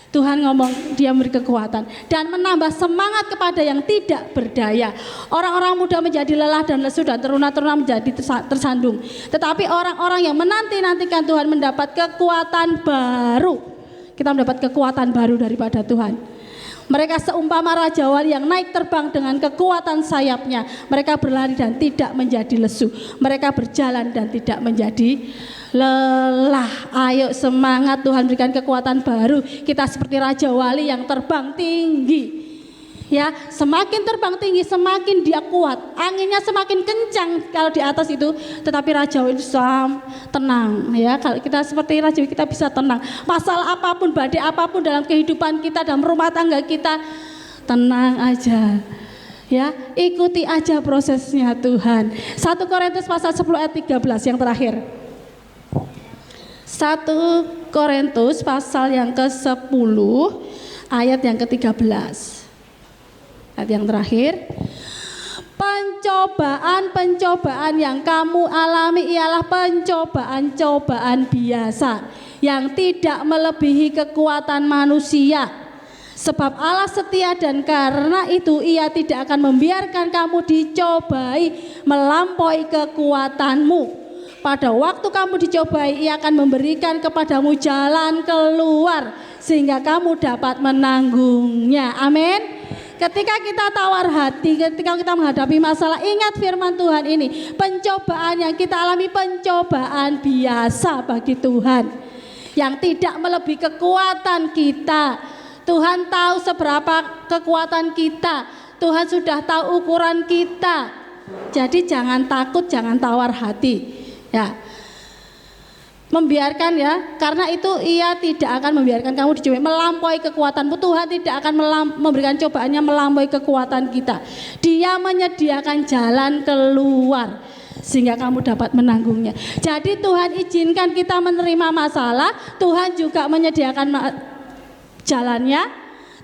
Tuhan ngomong Dia memberi kekuatan dan menambah semangat kepada yang tidak berdaya. Orang-orang muda menjadi lelah dan lesu dan teruna-teruna menjadi tersandung. Tetapi orang-orang yang menanti-nantikan Tuhan mendapat kekuatan baru. Kita mendapat kekuatan baru daripada Tuhan. Mereka seumpama raja wali yang naik terbang dengan kekuatan sayapnya. Mereka berlari dan tidak menjadi lesu. Mereka berjalan dan tidak menjadi lelah. Ayo semangat, Tuhan berikan kekuatan baru. Kita seperti raja wali yang terbang tinggi. Ya, semakin terbang tinggi semakin dia kuat. Anginnya semakin kencang kalau di atas itu, tetapi raja wali itu tenang. Ya, kalau kita seperti raja wali kita bisa tenang. Masalah apapun, badai apapun dalam kehidupan kita, dalam rumah tangga kita, tenang aja. Ya, ikuti aja prosesnya Tuhan. 1 Korintus pasal 10 ayat 13 yang terakhir. 1 Korintus pasal yang ke-10 ayat yang ke-13. Ayat yang terakhir. Pencobaan-pencobaan yang kamu alami ialah pencobaan-cobaan biasa yang tidak melebihi kekuatan manusia. Sebab Allah setia dan karena itu Ia tidak akan membiarkan kamu dicobai melampaui kekuatanmu. Pada waktu kamu dicobai, Ia akan memberikan kepadamu jalan keluar sehingga kamu dapat menanggungnya. Amin. Ketika kita tawar hati, ketika kita menghadapi masalah, ingat firman Tuhan ini. Pencobaan yang kita alami pencobaan biasa bagi Tuhan, yang tidak melebihi kekuatan kita. Tuhan tahu seberapa kekuatan kita. Tuhan sudah tahu ukuran kita. Jadi jangan takut, jangan tawar hati. Ya, membiarkan ya, karena itu Ia tidak akan membiarkan kamu dicobai melampaui kekuatanmu. Tuhan tidak akan memberikan cobaannya melampaui kekuatan kita. Dia menyediakan jalan keluar sehingga kamu dapat menanggungnya. Jadi Tuhan izinkan kita menerima masalah, Tuhan juga menyediakan jalannya,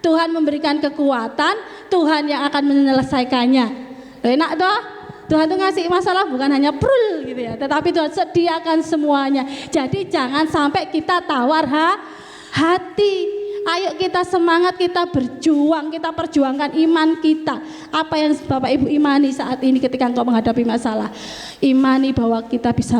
Tuhan memberikan kekuatan, Tuhan yang akan menyelesaikannya. Enak toh? Tuhan tuh ngasih masalah bukan hanya prul gitu ya, tetapi Tuhan sediakan semuanya. Jadi jangan sampai kita tawar hati. Ayo kita semangat, kita berjuang, kita perjuangkan iman kita. Apa yang Bapak Ibu imani saat ini ketika engkau menghadapi masalah, imani bahwa kita bisa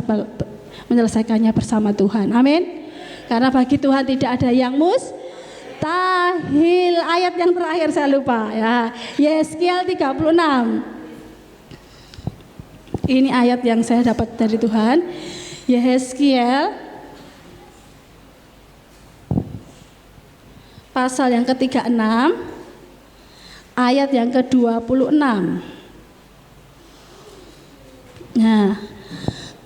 menyelesaikannya bersama Tuhan. Amin. Karena bagi Tuhan tidak ada yang mustahil. Ayat yang terakhir saya lupa ya. Yeskiel 36. Ini ayat yang saya dapat dari Tuhan. Yeskiel pasal yang ke-36 ayat yang ke-26. Nah,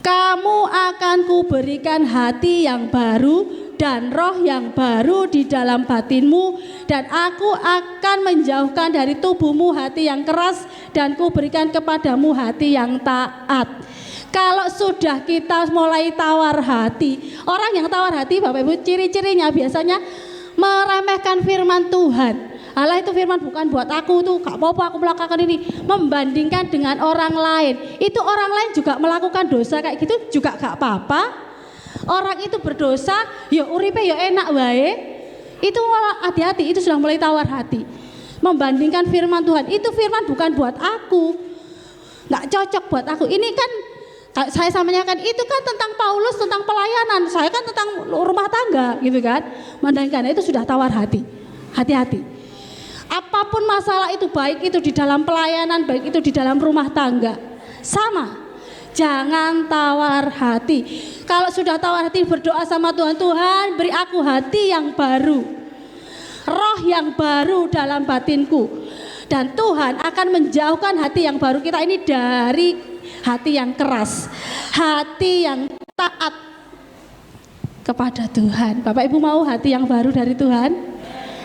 kamu akan kuberikan hati yang baru dan roh yang baru di dalam batinmu, dan aku akan menjauhkan dari tubuhmu hati yang keras dan kuberikan kepadamu hati yang taat. Kalau sudah kita mulai tawar hati, orang yang tawar hati Bapak Ibu ciri-cirinya biasanya meremehkan firman Tuhan. Allah itu firman bukan buat aku tuh, gak apa-apa aku melakukan ini. Membandingkan dengan orang lain, itu orang lain juga melakukan dosa kayak gitu juga gak apa-apa. Orang itu berdosa, ya uripe ya enak wae. Itu hati-hati, itu sudah mulai tawar hati. Membandingkan firman Tuhan, itu firman bukan buat aku, gak cocok buat aku. Ini kan saya samanya kan itu kan tentang Paulus, tentang pelayanan. Saya kan tentang rumah tangga gitu kan. Membandingkan itu sudah tawar hati. Hati-hati. Apapun masalah itu, baik itu di dalam pelayanan, baik itu di dalam rumah tangga, sama. Jangan tawar hati. Kalau sudah tawar hati, berdoa sama Tuhan, Tuhan beri aku hati yang baru, roh yang baru dalam batinku. Dan Tuhan akan menjauhkan hati yang baru kita ini dari hati yang keras, hati yang taat kepada Tuhan. Bapak Ibu mau hati yang baru dari Tuhan?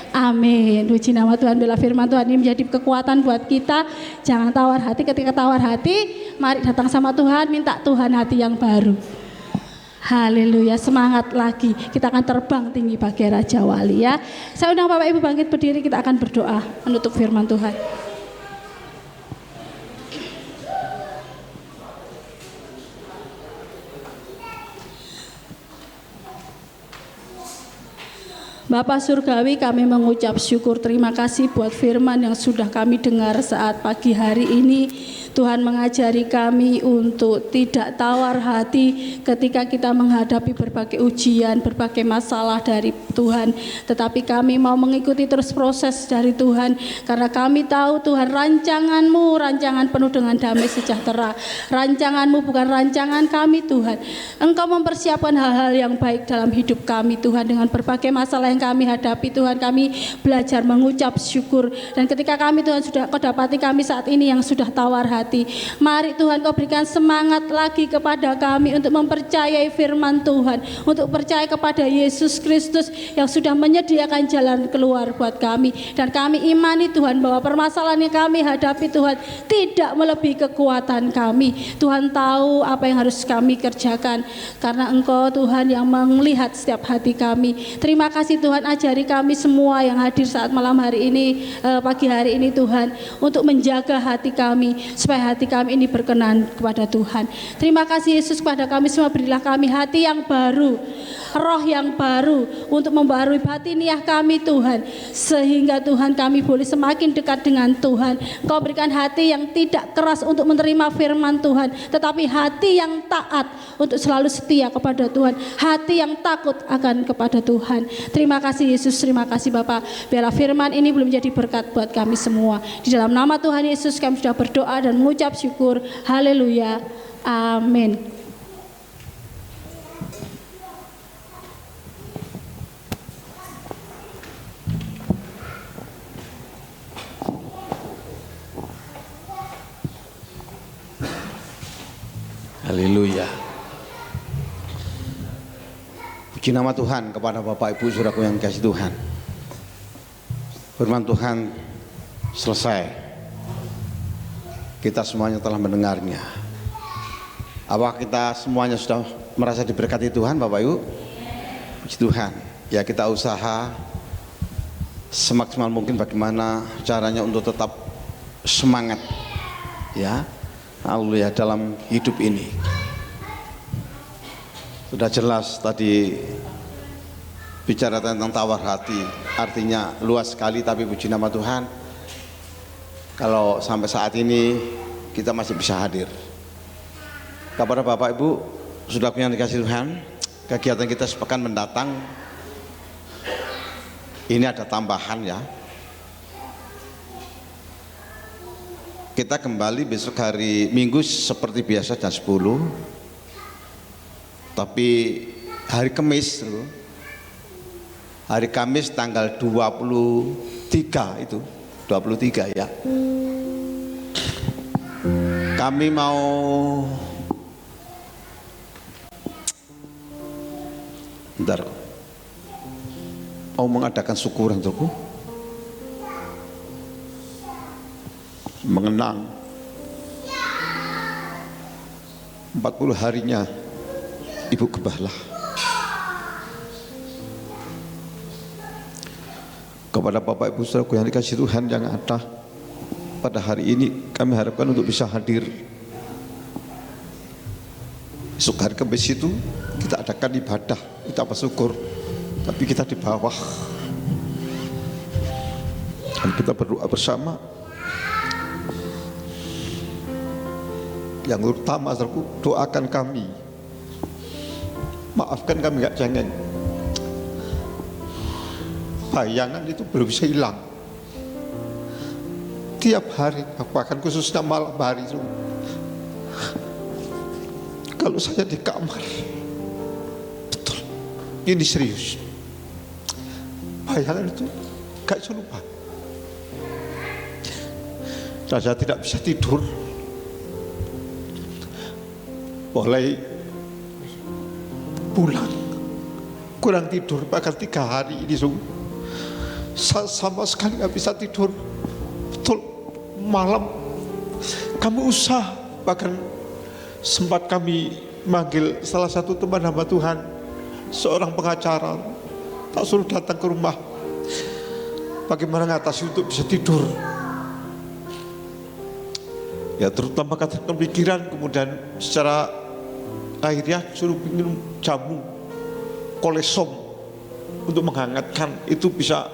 Amin. Puji nama Tuhan. Bila firman Tuhan ini menjadi kekuatan buat kita. Jangan tawar hati. Ketika tawar hati, mari datang sama Tuhan, minta Tuhan hati yang baru. Haleluya. Semangat lagi. Kita akan terbang tinggi bagai Raja Wali ya. Saya undang Bapak Ibu bangkit berdiri, kita akan berdoa menutup firman Tuhan. Bapa Surgawi, kami mengucap syukur, terima kasih buat firman yang sudah kami dengar saat pagi hari ini. Tuhan mengajari kami untuk tidak tawar hati ketika kita menghadapi berbagai ujian, berbagai masalah dari Tuhan. Tetapi kami mau mengikuti terus proses dari Tuhan, karena kami tahu Tuhan rancangan-Mu, rancangan penuh dengan damai sejahtera. Rancangan-Mu bukan rancangan kami Tuhan. Engkau mempersiapkan hal-hal yang baik dalam hidup kami Tuhan. Dengan berbagai masalah yang kami hadapi Tuhan, kami belajar mengucap syukur. Dan ketika kami Tuhan sudah Kau dapati kami saat ini yang sudah tawar hati, mari Tuhan Kau berikan semangat lagi kepada kami untuk mempercayai firman Tuhan, untuk percaya kepada Yesus Kristus yang sudah menyediakan jalan keluar buat kami. Dan kami imani Tuhan bahwa permasalahan yang kami hadapi Tuhan tidak melebihi kekuatan kami. Tuhan tahu apa yang harus kami kerjakan, karena Engkau Tuhan yang melihat setiap hati kami. Terima kasih Tuhan, ajari kami semua yang hadir saat malam hari ini, pagi hari ini Tuhan, untuk menjaga hati kami supaya hati kami ini berkenan kepada Tuhan. Terima kasih Yesus, kepada kami semua berilah kami hati yang baru, roh yang baru untuk membarui batiniah kami Tuhan, sehingga Tuhan kami boleh semakin dekat dengan Tuhan. Kau berikan hati yang tidak keras untuk menerima firman Tuhan, tetapi hati yang taat untuk selalu setia kepada Tuhan, hati yang takut akan kepada Tuhan. Terima kasih Yesus, terima kasih Bapa. Biarlah firman ini boleh menjadi berkat buat kami semua. Di dalam nama Tuhan Yesus kami sudah berdoa dan mengucap syukur. Haleluya. Amin. Haleluya. Puji nama Tuhan. Kepada Bapak Ibu Saudaraku yang dikasihi Tuhan, firman Tuhan selesai, kita semuanya telah mendengarnya. Apa kita semuanya sudah merasa diberkati Tuhan Bapak Ibu? Puji Tuhan. Ya, kita usaha semaksimal mungkin bagaimana caranya untuk tetap semangat, ya, haleluya, dalam hidup ini. Sudah jelas tadi bicara tentang tawar hati, artinya luas sekali, tapi puji nama Tuhan kalau sampai saat ini kita masih bisa hadir. Kepada Bapak Ibu Saudaraku yang dikasihi Tuhan, kegiatan kita sepekan mendatang ini ada tambahan ya. Kita kembali besok hari Minggu seperti biasa jam 10. Tapi hari Kamis, hari Kamis tanggal 23 itu 23 ya. Kami mau mengadakan syukuran Saudaraku, mengenang 40 harinya Ibu Gembala. Kepada Bapak Ibu Saudaraku yang dikasihi Tuhan yang ada pada hari ini, kami harapkan untuk bisa hadir. Esok hari Kamis itu kita adakan ibadah, kita bersyukur, tapi kita di bawah. Dan kita berdoa bersama. Yang utama Saudaraku, doakan kami, maafkan kami gak cengeng. Bayangan itu belum bisa hilang. Tiap hari, bahkan khususnya malam hari itu, kalau saya di kamar, betul, ini serius, bayangan itu gak bisa lupa. Dan saya tidak bisa tidur. Mulai pulang kurang tidur bahkan 3 hari ini sama sekali nggak bisa tidur. Betul, malam kami usaha, bahkan sempat kami manggil salah satu teman hamba Tuhan, seorang pengacara, tak suruh datang ke rumah bagaimana ngatasi untuk bisa tidur. Ya terutama kata pikiran, kemudian secara akhirnya suruh minum jamu kolesom untuk menghangatkan, itu bisa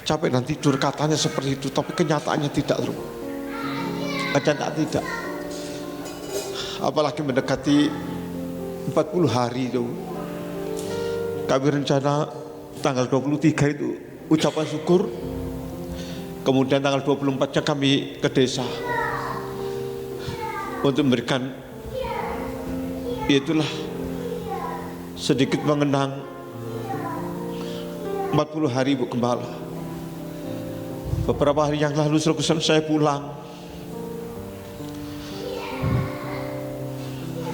capek dan tidur, katanya seperti itu, tapi kenyataannya tidak. Kenyataannya tidak. Apalagi mendekati 40 hari itu, kami rencana tanggal 23 itu ucapan syukur, kemudian tanggal 24-nya kami ke desa untuk memberikan, itulah sedikit mengenang 40 hari Ibu Gembala. Beberapa hari yang lalu saya pulang,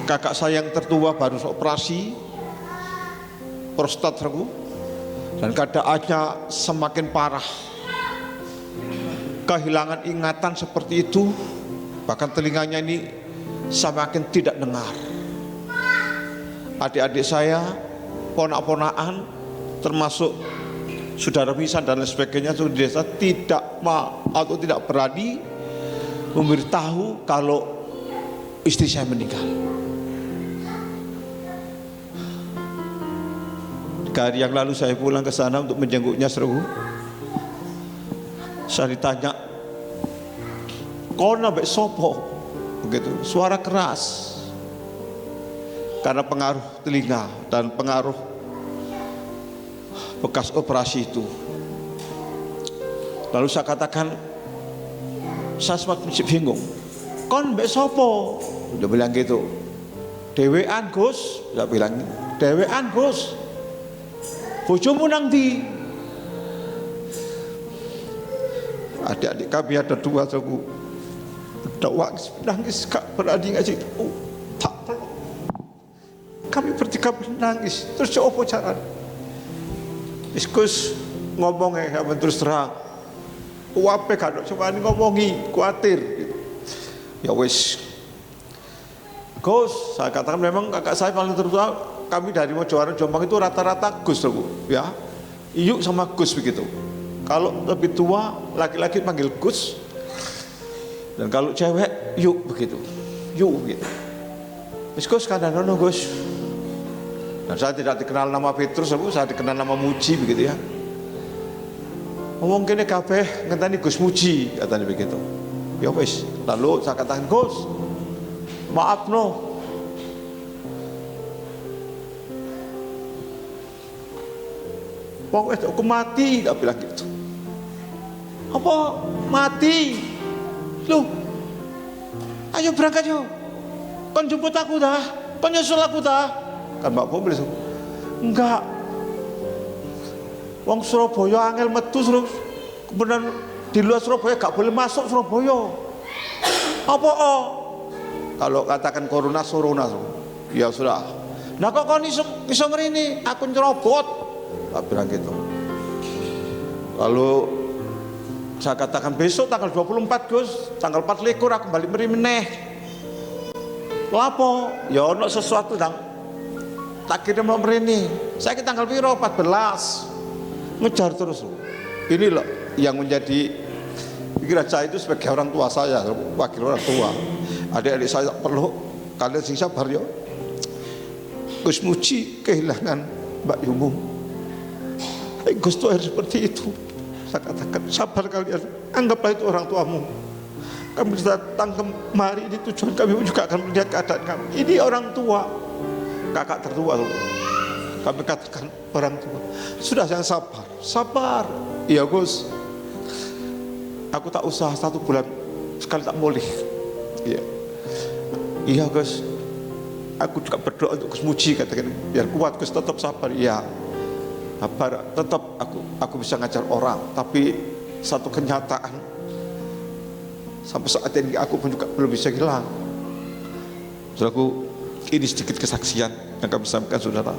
kakak saya yang tertua baru operasi prostat, dan keadaannya semakin parah, kehilangan ingatan seperti itu, bahkan telinganya ini semakin tidak dengar. Adik-adik saya, ponak-ponakan, termasuk saudara misan dan lain sebagainya di desa tidak mau atau tidak berani memberitahu kalau istri saya meninggal. 3 hari yang lalu saya pulang ke sana untuk menjenguknya, saya ditanya, kau nambah sopo? Begitu, suara keras, karena pengaruh telinga dan pengaruh bekas operasi itu. Lalu saya katakan, saya semakin bingung, kon mbek sopo? Dia bilang gitu, dewean Gus. Saya bilang, dewean Gus, bojomu nang ndi? Adik-adik kami ada 2, nangis, gak berani ngasih tahu. Tak perlu. Kami bertiga menangis. Terus coba cara Gus ngomong terus terang, wape kan cuma ngomongi, khawatir gitu. Ya wis Gus, saya katakan memang kakak saya paling tertua, kami dari Mojowarno Jombang itu rata-rata Gus ya, Iyuk sama Gus begitu. Kalau lebih tua laki-laki panggil Gus, dan kalau cewek Yuk begitu, Yuk begitu. Gus kadang-kadang Gus. Dan saya tidak dikenal nama Petrus, saya dikenal nama Muji begitu ya. Ngomong kene kabeh ngenteni Gus Muji, katanya begitu. Ya wis, lalu saya katakan, Gus, maaf no. Wong wis aku mati, tak bilang gitu. Apa mati? Loh, ayo berangkat yuk. Kon jemput aku dah, kon nyusul aku dah. Kan Mbak Bob bilang, enggak. Wong Surabaya angel metu terus kemudian di luar Surabaya gak boleh masuk Surabaya. Apa kalau katakan corona sorona, ya sudah. Nah kok iso ngene, aku nyerobot, tak bilang gitu. Lalu saya katakan besok tanggal 24 Gus, tanggal 24 aku balik meneh. Lapo? Ya ono sesuatu nang tak kirim nomor ini. Saya ke tanggal piro 14. Ngejar terus. Ini loh yang menjadi pikiran saya itu sebagai orang tua saya, wakil orang tua. Adik-adik saya perlu kalian sing sabar ya. Gus Muji kehilangan Mbak Yumu. Gus tuh harus seperti itu. Saya katakan sabar kalian, anggaplah itu orang tuamu. Kami datang kemari ini tujuan kami juga akan melihat keadaan kami. Ini orang tua, kakak tertua. Kami katakan orang tua. Sudah jangan sabar, sabar. Iya Gus, aku tak usah 1 bulan sekali tak boleh. Iya, iya Gus. Aku juga berdoa untuk Gus Muji, katakan biar kuat Gus, tetap sabar. Iya, sabar. Tetap aku bisa ngajar orang, tapi satu kenyataan sampai saat ini aku pun juga belum bisa hilang. Saudaraku, ini sedikit kesaksian yang kami sampaikan saudara.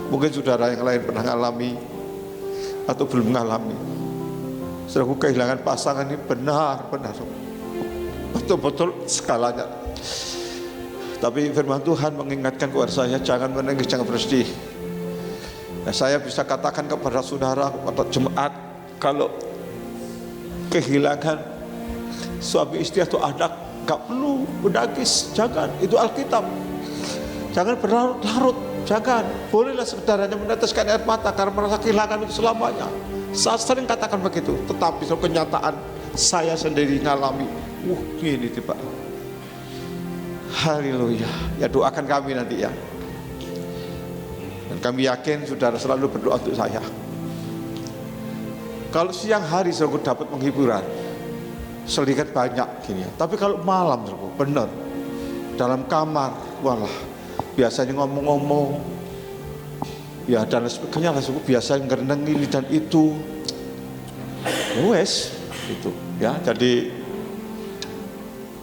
Mungkin saudara yang lain pernah mengalami atau belum mengalami. Saudaraku, kehilangan pasangan ini benar-benar betul-betul skalanya. Tapi firman Tuhan mengingatkan kepada saya, jangan menangis, jangan bersedih. Nah, saya bisa katakan kepada saudara, kepada jemaat, kalau kehilangan suami istri atau anak, gak perlu menangis, jangan. Itu Alkitab. Jangan berlarut-larut, jangan. Bolehlah saudaranya meneteskan air mata karena merasa kehilangan itu selamanya. Saya sering katakan begitu, tetapi kenyataan saya sendiri ngalami. Ini tiba. Haleluya. Ya, doakan kami nanti ya. Dan kami yakin saudara selalu berdoa untuk saya. Kalau siang hari saya dapat penghiburan, sedikit banyak gini ya. Tapi kalau malam benar dalam kamar, walah biasanya ngomong-ngomong, ya dan sebagainya lah, biasa ngereneng ini dan itu, wes itu ya. Jadi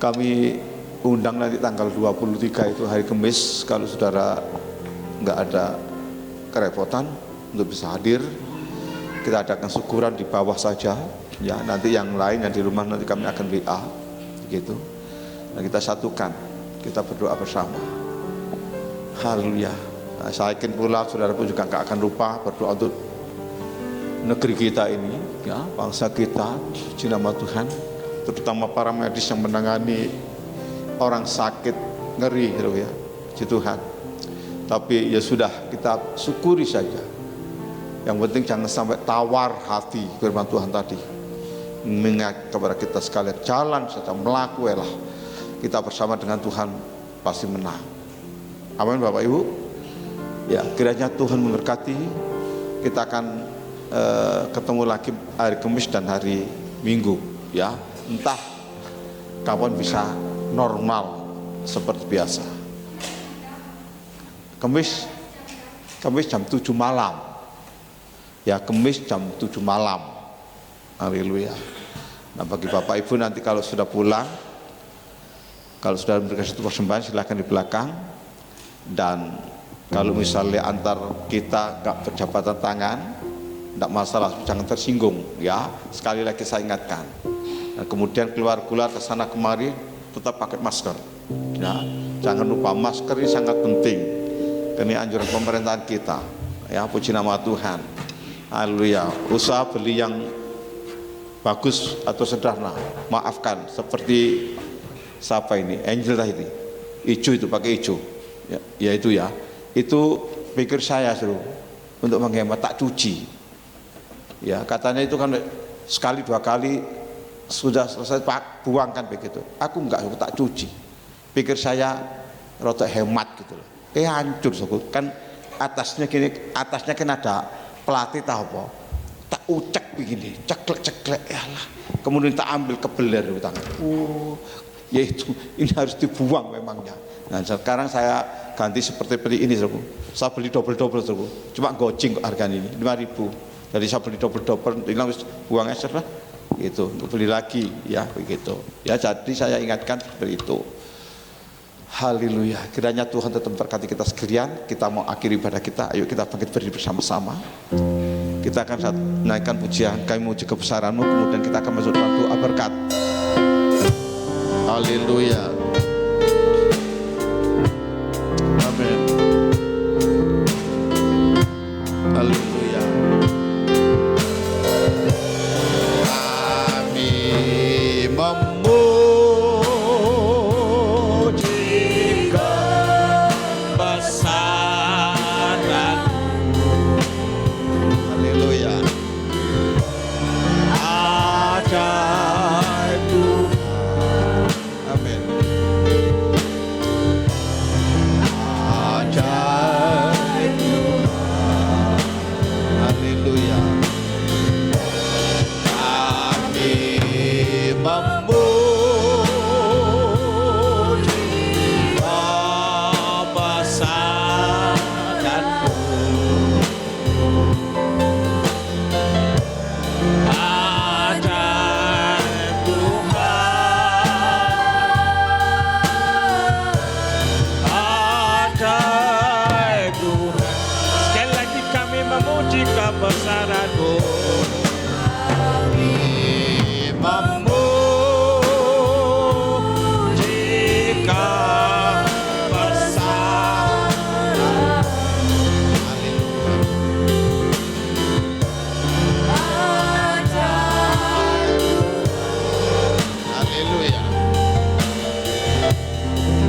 kami undang nanti tanggal 23 itu hari Kamis, kalau saudara nggak ada kerepotan untuk bisa hadir, kita adakan syukuran di bawah saja ya. Nanti yang lain yang di rumah nanti kami akan WA gitu. Nah, kita satukan, kita berdoa bersama. Haleluya. Nah, saya yakin pula saudara pun juga nggak akan lupa berdoa untuk negeri kita ini ya, bangsa kita, puji nama Tuhan, terutama para medis yang menangani orang sakit ngeri gitu ya, puji Tuhan. Tapi ya sudah, kita syukuri saja. Yang penting jangan sampai tawar hati firman Tuhan tadi. Mengingat kepada kita sekalian, jalan saja, melakukanlah. Kita bersama dengan Tuhan pasti menang. Amin Bapak Ibu. Ya, kiranya Tuhan memberkati. Kita akan ketemu lagi hari Kamis dan hari Minggu ya. Entah kapan bisa normal seperti biasa. Kamis jam 7 malam. Ya, Kamis jam 7 malam. Haleluya. Nah, bagi Bapak Ibu nanti kalau sudah pulang, kalau sudah memberikan satu persembahan silakan di belakang. Dan kalau misalnya antar kita gak berjabatan tangan, tidak masalah, jangan tersinggung ya. Sekali lagi saya ingatkan. Nah, kemudian keluar ke sana kemari tetap pakai masker ya. Jangan lupa, masker ini sangat penting. Ini anjuran pemerintahan kita ya, puji nama Tuhan. Haleluya. Usaha beli yang bagus atau sederhana, maafkan, seperti siapa ini, Angel tadi, hijau itu, pakai hijau ya, itu ya, itu pikir saya suruh untuk menghemat, tak cuci ya, katanya itu kan sekali 2 kali sudah selesai pak, buangkan begitu. Aku enggak, aku tak cuci, pikir saya rotok hemat gitu loh. Hancur kan atasnya kan ada pelatih tahu apa, tak ucek begini, ceklek ya lah, kemudian tak ambil kebeler di tangan. Ya itu, ini harus dibuang memangnya. Nah, sekarang saya ganti seperti ini, saya beli double cuma goceng harganya ini 5.000 Jadi saya beli double hilang buang aja lah gitu, untuk beli lagi ya begitu ya. Jadi saya ingatkan seperti itu. Haleluya, kiranya Tuhan tetap berkati kita sekalian. Kita mau akhiri ibadah kita, ayo kita bangkit berdiri bersama-sama. Kita akan naikkan pujian, kami memuji kebesaran-Mu, kemudian kita akan masuk dalam doa berkat. Haleluya. Amin. Haleluya. Kami memuji kebesaran. Haleluya. Ajaib Tuhan. Amin. Ajaib Tuhan. Haleluya. Kami memuji kebesaran-Mu. Ajaib Tuhan. Ajaib Tuhan. Sekali lagi kami memuji kebesaran-Mu. Memuji kebesaran. Haleluya. Ajaib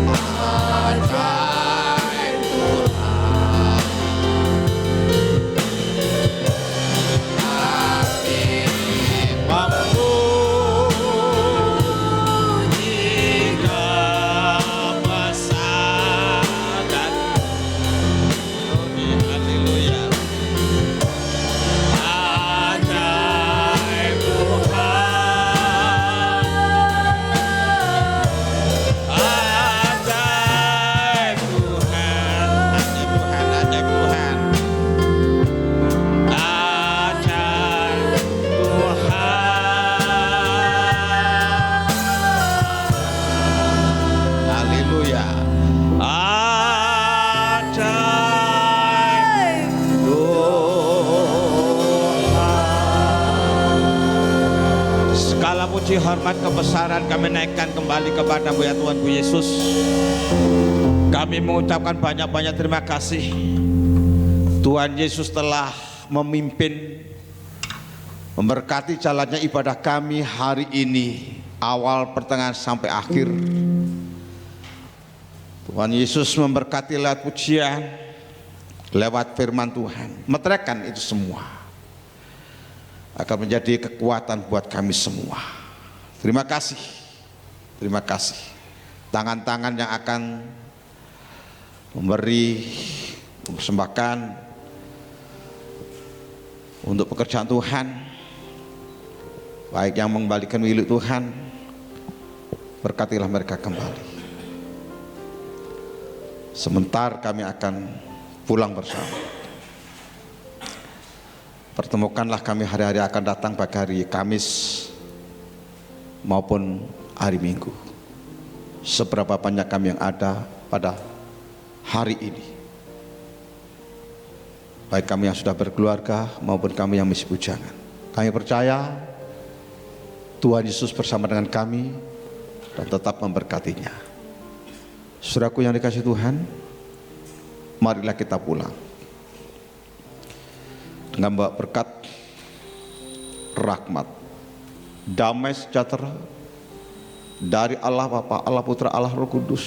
Tuhan. Kami memuji kebesaran. Haleluya. Ajaib Tuhan. Ajaib Tuhan. Ajaib Tuhan. Ajaib Tuhan. Ajaib Tuhan. Haleluya. Ajaib Tuhan. Segala puji hormat kebesaran kami naikkan kembali kepada-Mu ya Tuhan ku Yesus. Kami mengucapkan banyak-banyak terima kasih. Tuhan Yesus telah memimpin, memberkati jalannya ibadah kami hari ini, awal, pertengahan sampai akhir. Tuhan Yesus memberkati lewat pujian, lewat firman Tuhan. Meteraikan itu semua akan menjadi kekuatan buat kami semua. Terima kasih. Terima kasih. Tangan-tangan yang akan memberi, mempersembahkan untuk pekerjaan Tuhan, baik yang mengembalikan milik Tuhan, berkatilah mereka kembali. Sebentar kami akan pulang bersama. Pertemukanlah kami hari-hari akan datang, baik hari Kamis maupun hari Minggu. Seberapa banyak kami yang ada pada hari ini, baik kami yang sudah berkeluarga maupun kami yang masih bujangan. Kami percaya Tuhan Yesus bersama dengan kami dan tetap memberkatinya. Saudaraku yang dikasihi Tuhan, marilah kita pulang dengan membawa berkat, rahmat, damai sejahtera dari Allah Bapa, Allah Putra, Allah Roh Kudus,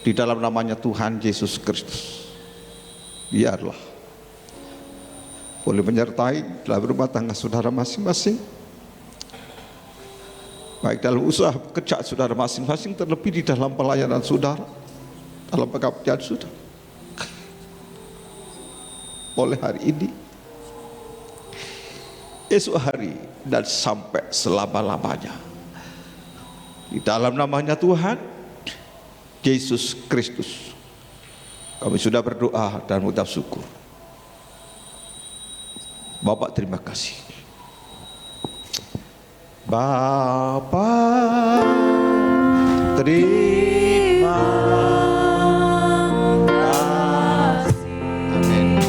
di dalam namanya Tuhan Yesus Kristus. Biarlah boleh menyertai dalam rumah tangga saudara masing-masing, baik dalam usaha pekerjaan saudara masing-masing, terlebih di dalam pelayanan saudara, dalam pengabdian saudara. Oleh hari ini, esok hari, dan sampai selama-lamanya, di dalam namanya Tuhan Yesus Kristus, kami sudah berdoa dan mengucap syukur. Bapak terima kasih. Bapa terima kasih. Amin.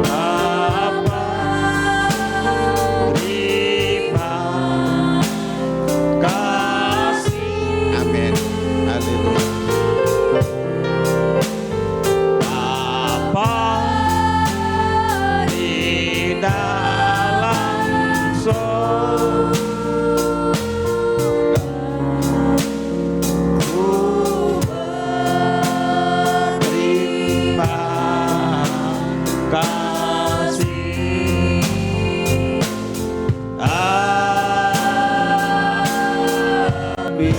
Bapa terima kasih. Amin. Haleluya. Bapa di dalam surga, ku berterima kasih. Amin.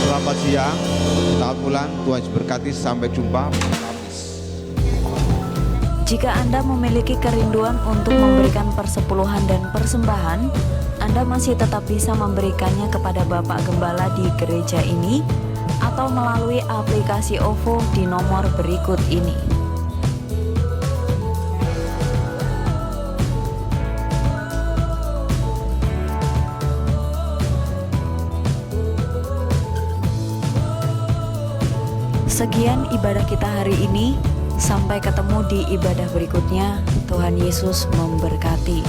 Selamat siang, selamat pulang, Tuhan Yesus berkati, sampai jumpa. Jika Anda memiliki kerinduan untuk memberikan persepuluhan dan persembahan, Anda masih tetap bisa memberikannya kepada Bapak Gembala di gereja ini atau melalui aplikasi OVO di nomor berikut ini. Sekian ibadah kita hari ini. Sampai ketemu di ibadah berikutnya. Tuhan Yesus memberkati.